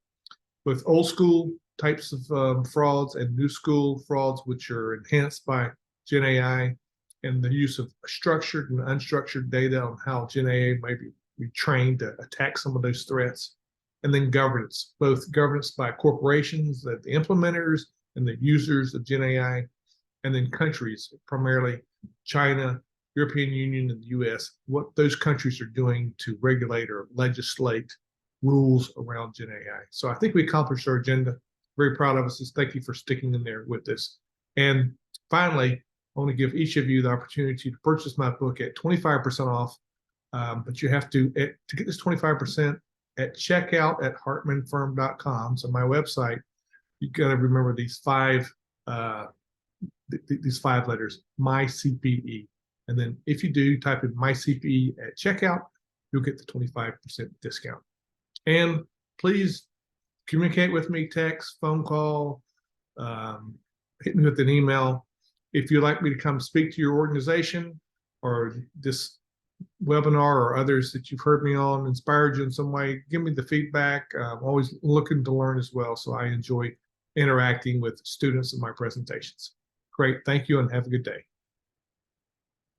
with old school types of frauds and new school frauds, which are enhanced by GenAI, and the use of structured and unstructured data on how GenAI may be trained to attack some of those threats. And then governance, both governance by corporations, the implementers and the users of GenAI, and then countries, primarily China, European Union, and the US, what those countries are doing to regulate or legislate rules around GenAI. So I think we accomplished our agenda. Very proud of us. Thank you for sticking in there with us. And finally, I want to give each of you the opportunity to purchase my book at 25% off. But you have to get this 25% at checkout at hartmanfirm.com. So my website, you got to remember these five letters, my CPE. And then if you do type in my CPE at checkout, you'll get the 25% discount. And please communicate with me, text, phone call, hit me with an email. If you'd like me to come speak to your organization, or this webinar or others that you've heard me on inspired you in some way, give me the feedback. I'm always looking to learn as well, so I enjoy interacting with students in my presentations. Great, thank you, and have a good day.